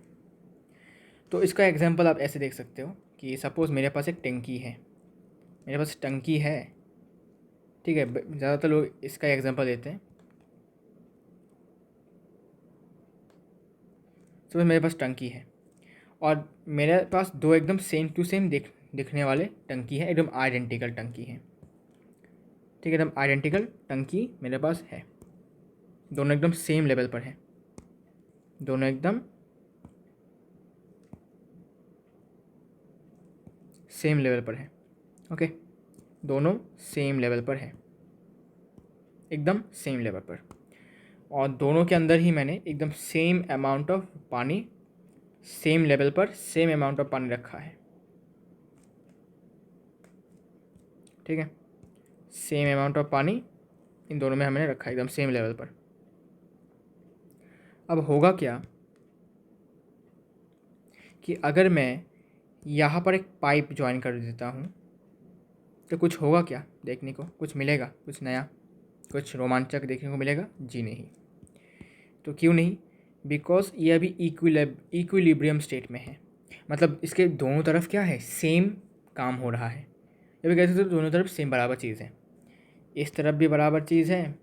तो इसका एग्जांपल आप ऐसे देख सकते हो कि सपोज़ मेरे पास एक टंकी है, ठीक है। ज़्यादातर लोग इसका एग्जांपल देते हैं। सपोज मेरे पास टंकी है और मेरे पास दो एकदम सेम टू सेम दिखने वाले टंकी है, एकदम आइडेंटिकल टंकी है, ठीक है। एकदम आइडेंटिकल टंकी मेरे पास है, दोनों एकदम सेम लेवल पर है, दोनों एकदम सेम लेवल पर है, ओके। दोनों सेम लेवल पर है, एकदम सेम लेवल पर। और दोनों के अंदर ही मैंने एकदम सेम अमाउंट ऑफ पानी, सेम लेवल पर सेम अमाउंट ऑफ पानी रखा है, ठीक है। सेम अमाउंट ऑफ पानी इन दोनों में हमने रखा है एकदम सेम लेवल पर। अब होगा क्या कि अगर मैं यहाँ पर एक पाइप ज्वाइन कर देता हूँ तो कुछ होगा क्या? देखने को कुछ मिलेगा, कुछ नया, कुछ रोमांचक देखने को मिलेगा? जी नहीं। तो क्यों नहीं? बिकॉज ये अभी इक्विलिब्रियम स्टेट में है, मतलब इसके दोनों तरफ क्या है? सेम काम हो रहा है। जब कहते तो दोनों तरफ सेम बराबर चीज़ है, इस तरफ भी बराबर चीज़ है,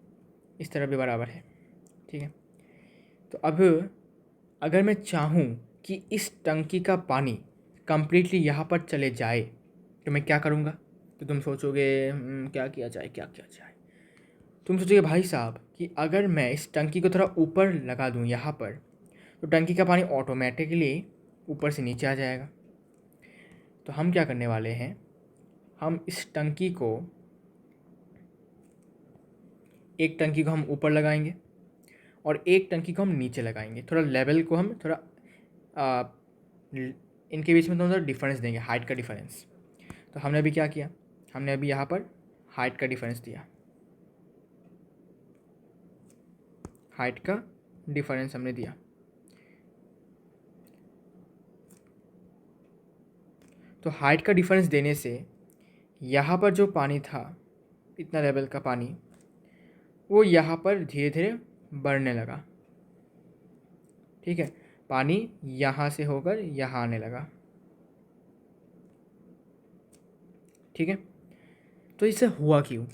इस तरफ भी बराबर है, ठीक है। तो अब अगर मैं चाहूँ कि इस टंकी का पानी कम्प्लीटली यहाँ पर चले जाए तो मैं क्या करूँगा? तो तुम सोचोगे क्या किया जाए, क्या किया जाए। तुम सोचोगे भाई साहब कि अगर मैं इस टंकी को थोड़ा ऊपर लगा दूँ यहाँ पर, तो टंकी का पानी ऑटोमेटिकली ऊपर से नीचे आ जाएगा। तो हम क्या करने वाले हैं, हम इस टंकी को, एक टंकी को हम ऊपर लगाएंगे और एक टंकी को हम नीचे लगाएंगे। थोड़ा लेवल को हम थोड़ा इनके बीच में थोड़ा डिफरेंस देंगे, हाइट का डिफरेंस। तो हमने अभी क्या किया, हमने अभी यहाँ पर हाइट का डिफरेंस दिया, हाइट का डिफरेंस हमने दिया। तो हाइट का डिफरेंस देने से यहाँ पर जो पानी था, इतना लेवल का पानी, वो यहाँ पर धीरे धीरे बढ़ने लगा। ठीक है, पानी यहाँ से होकर यहाँ आने लगा। ठीक है, तो इससे हुआ क्यों?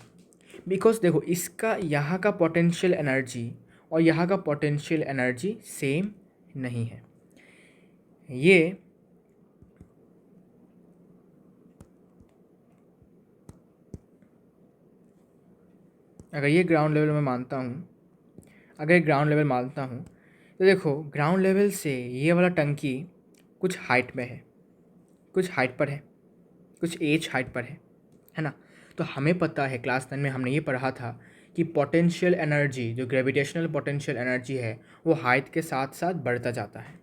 बिकॉज देखो, इसका यहाँ का पोटेंशियल एनर्जी और यहाँ का पोटेंशियल एनर्जी सेम नहीं है। ये अगर ये ग्राउंड लेवल में मानता हूँ, अगर ग्राउंड लेवल मानता हूँ, तो देखो ग्राउंड लेवल से ये वाला टंकी कुछ हाइट में है, कुछ हाइट पर है, कुछ एज हाइट पर है ना। तो हमें पता है, क्लास 10 में हमने ये पढ़ा था कि पोटेंशियल एनर्जी, जो ग्रेविटेशनल पोटेंशियल एनर्जी है, वो हाइट के साथ साथ बढ़ता जाता है।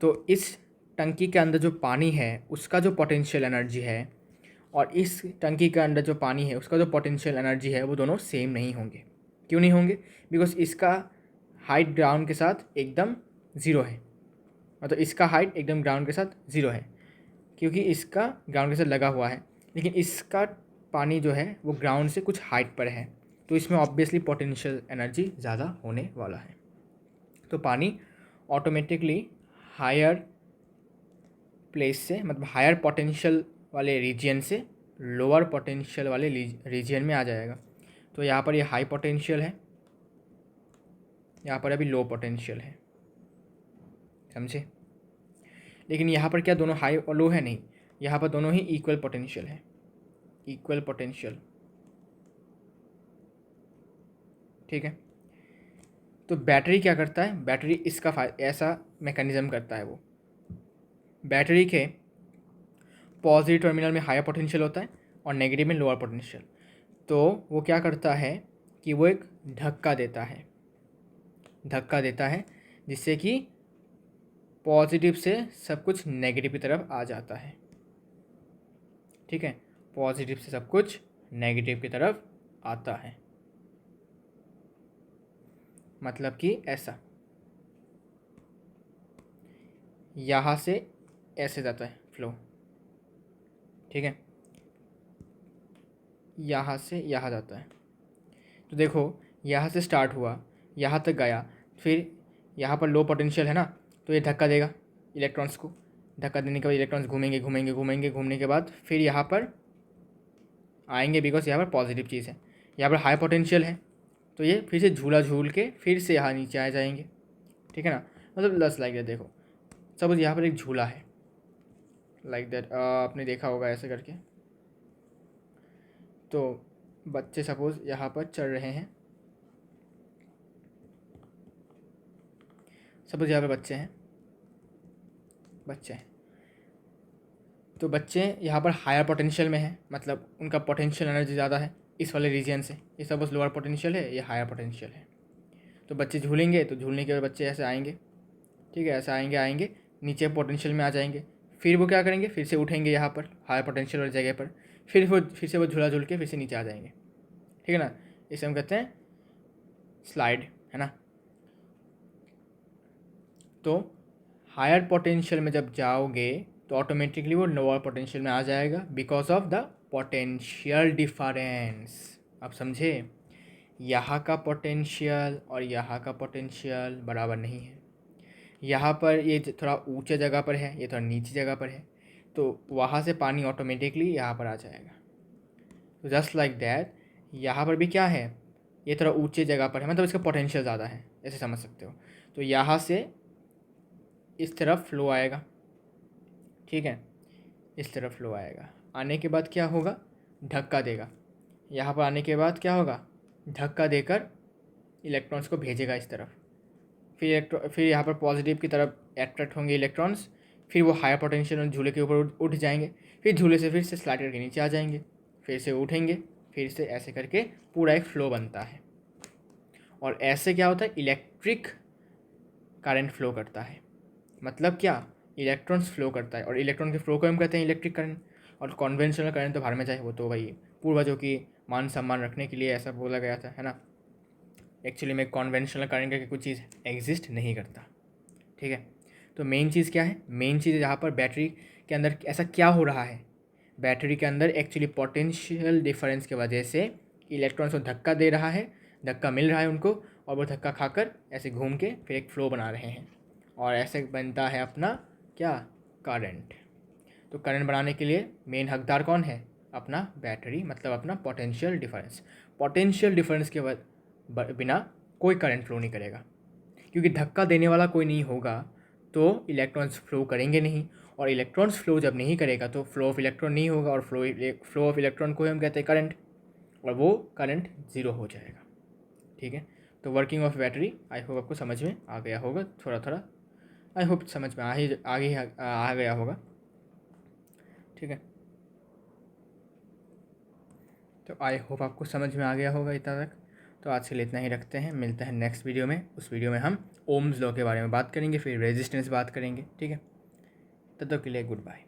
तो इस टंकी के अंदर जो पानी है उसका जो पोटेंशियल एनर्जी है और इस टंकी के अंदर जो पानी है उसका जो पोटेंशियल एनर्जी है, वो दोनों सेम नहीं होंगे। क्यों नहीं होंगे? बिकॉज इसका हाइट ग्राउंड के साथ एकदम ज़ीरो है, मतलब इसका हाइट एकदम ग्राउंड के साथ ज़ीरो है, क्योंकि इसका ग्राउंड के साथ लगा हुआ है, लेकिन इसका पानी जो है वो ग्राउंड से कुछ हाइट पर है, तो इसमें ऑब्वियसली पोटेंशियल एनर्जी ज़्यादा होने वाला है। तो पानी ऑटोमेटिकली हायर प्लेस से, मतलब हायर पोटेंशियल वाले रीजन से लोअर पोटेंशियल वाले रीजन में आ जाएगा। तो यहाँ पर ये हाई पोटेंशियल है, यहाँ पर अभी लो पोटेंशियल है, समझे। लेकिन यहाँ पर क्या दोनों हाई और लो है? नहीं, यहाँ पर दोनों ही इक्वल पोटेंशियल है, इक्वल पोटेंशियल। ठीक है, तो बैटरी क्या करता है, बैटरी इसका ऐसा मैकेनिज्म करता है, वो बैटरी के पॉजिटिव टर्मिनल में हायर पोटेंशियल होता है और नेगेटिव में लोअर पोटेंशियल। तो वो क्या करता है कि वो एक धक्का देता है, धक्का देता है, जिससे कि पॉजिटिव से सब कुछ नेगेटिव की तरफ आ जाता है। ठीक है, पॉजिटिव से सब कुछ नेगेटिव की तरफ आता है, मतलब कि ऐसा, यहाँ से ऐसे जाता है फ्लो। ठीक है, यहाँ से यहाँ जाता है। तो देखो यहाँ से स्टार्ट हुआ, यहाँ तक गया, फिर यहाँ पर लो पोटेंशियल है ना, तो ये धक्का देगा इलेक्ट्रॉन्स को। धक्का देने के बाद इलेक्ट्रॉन्स घूमेंगे घूमेंगे घूमेंगे, घूमने के बाद फिर यहाँ पर आएंगे, बिकॉज यहाँ पर पॉजिटिव चीज़ है, यहाँ पर हाई पोटेंशियल है, तो ये फिर से झूला झूल के फिर से यहाँ नीचे आ जाएंगे। ठीक है ना, मतलब लस लाइक दैट। देखो सपोज यहाँ पर एक झूला है, लाइक दैट, आपने देखा होगा ऐसे करके। तो बच्चे सपोज यहाँ पर चढ़ रहे हैं, सपोज यहाँ पर बच्चे हैं, बच्चे हैं, तो बच्चे यहाँ पर हायर पोटेंशियल में है, मतलब उनका पोटेंशियल एनर्जी ज़्यादा है इस वाले रीजन से। ये सपोज लोअर पोटेंशियल है, ये हायर पोटेंशियल है। तो बच्चे झूलेंगे, तो झूलने के बाद बच्चे ऐसे आएंगे, ठीक है, ऐसे आएंगे आएंगे नीचे पोटेंशियल में आ जाएंगे। फिर वो क्या करेंगे, फिर से उठेंगे यहाँ पर हायर पोटेंशियल वाली जगह पर, फिर से वो झूला झूल के फिर से नीचे आ जाएंगे। ठीक है ना, इसे हम कहते हैं स्लाइड, है ना। तो हायर पोटेंशियल में जब जाओगे तो ऑटोमेटिकली वो लोअर पोटेंशियल में आ जाएगा, because of the potential difference. आप समझे, यहाँ का पोटेंशियल और यहाँ का पोटेंशियल बराबर नहीं है। यहाँ पर ये थोड़ा ऊंचे जगह पर है, ये थोड़ा नीची जगह पर है, तो वहाँ से पानी ऑटोमेटिकली यहाँ पर आ जाएगा। तो जस्ट लाइक दैट, यहाँ पर भी क्या है, ये थोड़ा ऊंचे जगह पर है, मतलब इसका पोटेंशियल ज़्यादा है, ऐसे समझ सकते हो। तो यहाँ से इस तरफ फ्लो आएगा, ठीक है, इस तरफ फ्लो आएगा। आने के बाद क्या होगा, धक्का देगा। यहाँ पर आने के बाद क्या होगा, धक्का देकर इलेक्ट्रॉन्स को भेजेगा इस तरफ। फिर यहाँ पर पॉजिटिव की तरफ अट्रैक्ट होंगे इलेक्ट्रॉन्स, फिर वो हायर पोटेंशियल झूले के ऊपर उठ जाएंगे, फिर झूले से फिर से स्लाइड करके नीचे आ जाएंगे, फिर से उठेंगे, फिर से ऐसे करके पूरा एक फ्लो बनता है। और ऐसे क्या होता है, इलेक्ट्रिक करंट फ्लो करता है। मतलब क्या, इलेक्ट्रॉन्स फ्लो करता है, और इलेक्ट्रॉन के फ्लो को हम कहते हैं इलेक्ट्रिक करंट। और कॉन्वेंशनल करंट तो बाहर में जाए, वो तो भाई पूर्वजों की मान सम्मान रखने के लिए ऐसा बोला गया था, है ना। एक्चुअली में कॉन्वेंशनल करंट करके कुछ चीज़ एग्जिस्ट नहीं करता, ठीक है। तो मेन चीज़ क्या है, मेन चीज़ यहाँ पर बैटरी के अंदर ऐसा क्या हो रहा है, बैटरी के अंदर एक्चुअली पोटेंशियल डिफरेंस की वजह से इलेक्ट्रॉन्स को धक्का दे रहा है, धक्का मिल रहा है उनको, और वो धक्का खाकर ऐसे घूम के फिर एक फ्लो बना रहे हैं, और ऐसे बनता है अपना क्या, करंट। तो करंट बनाने के लिए मेन हकदार कौन है, अपना बैटरी, मतलब अपना पोटेंशियल डिफरेंस। पोटेंशियल डिफरेंस के बिना कोई करंट फ्लो नहीं करेगा, क्योंकि धक्का देने वाला कोई नहीं होगा तो इलेक्ट्रॉन्स फ्लो करेंगे नहीं, और इलेक्ट्रॉन्स फ्लो जब नहीं करेगा तो फ्लो ऑफ इलेक्ट्रॉन नहीं होगा, और फ्लो ऑफ इलेक्ट्रॉन को हम कहते हैं करंट, और वो करंट ज़ीरो हो जाएगा, ठीक है। तो working of battery I hope आपको समझ में आ गया होगा, थोड़ा थोड़ा आई होप समझ में आ गया होगा, ठीक है। तो आई होप आपको समझ में आ गया होगा इतना तक। तो आज के लिए इतना ही रखते हैं, मिलते हैं नेक्स्ट वीडियो में। उस वीडियो में हम ओम्स लॉ के बारे में बात करेंगे, फिर रेजिस्टेंस बात करेंगे, ठीक है। तब तक के लिए गुड बाय।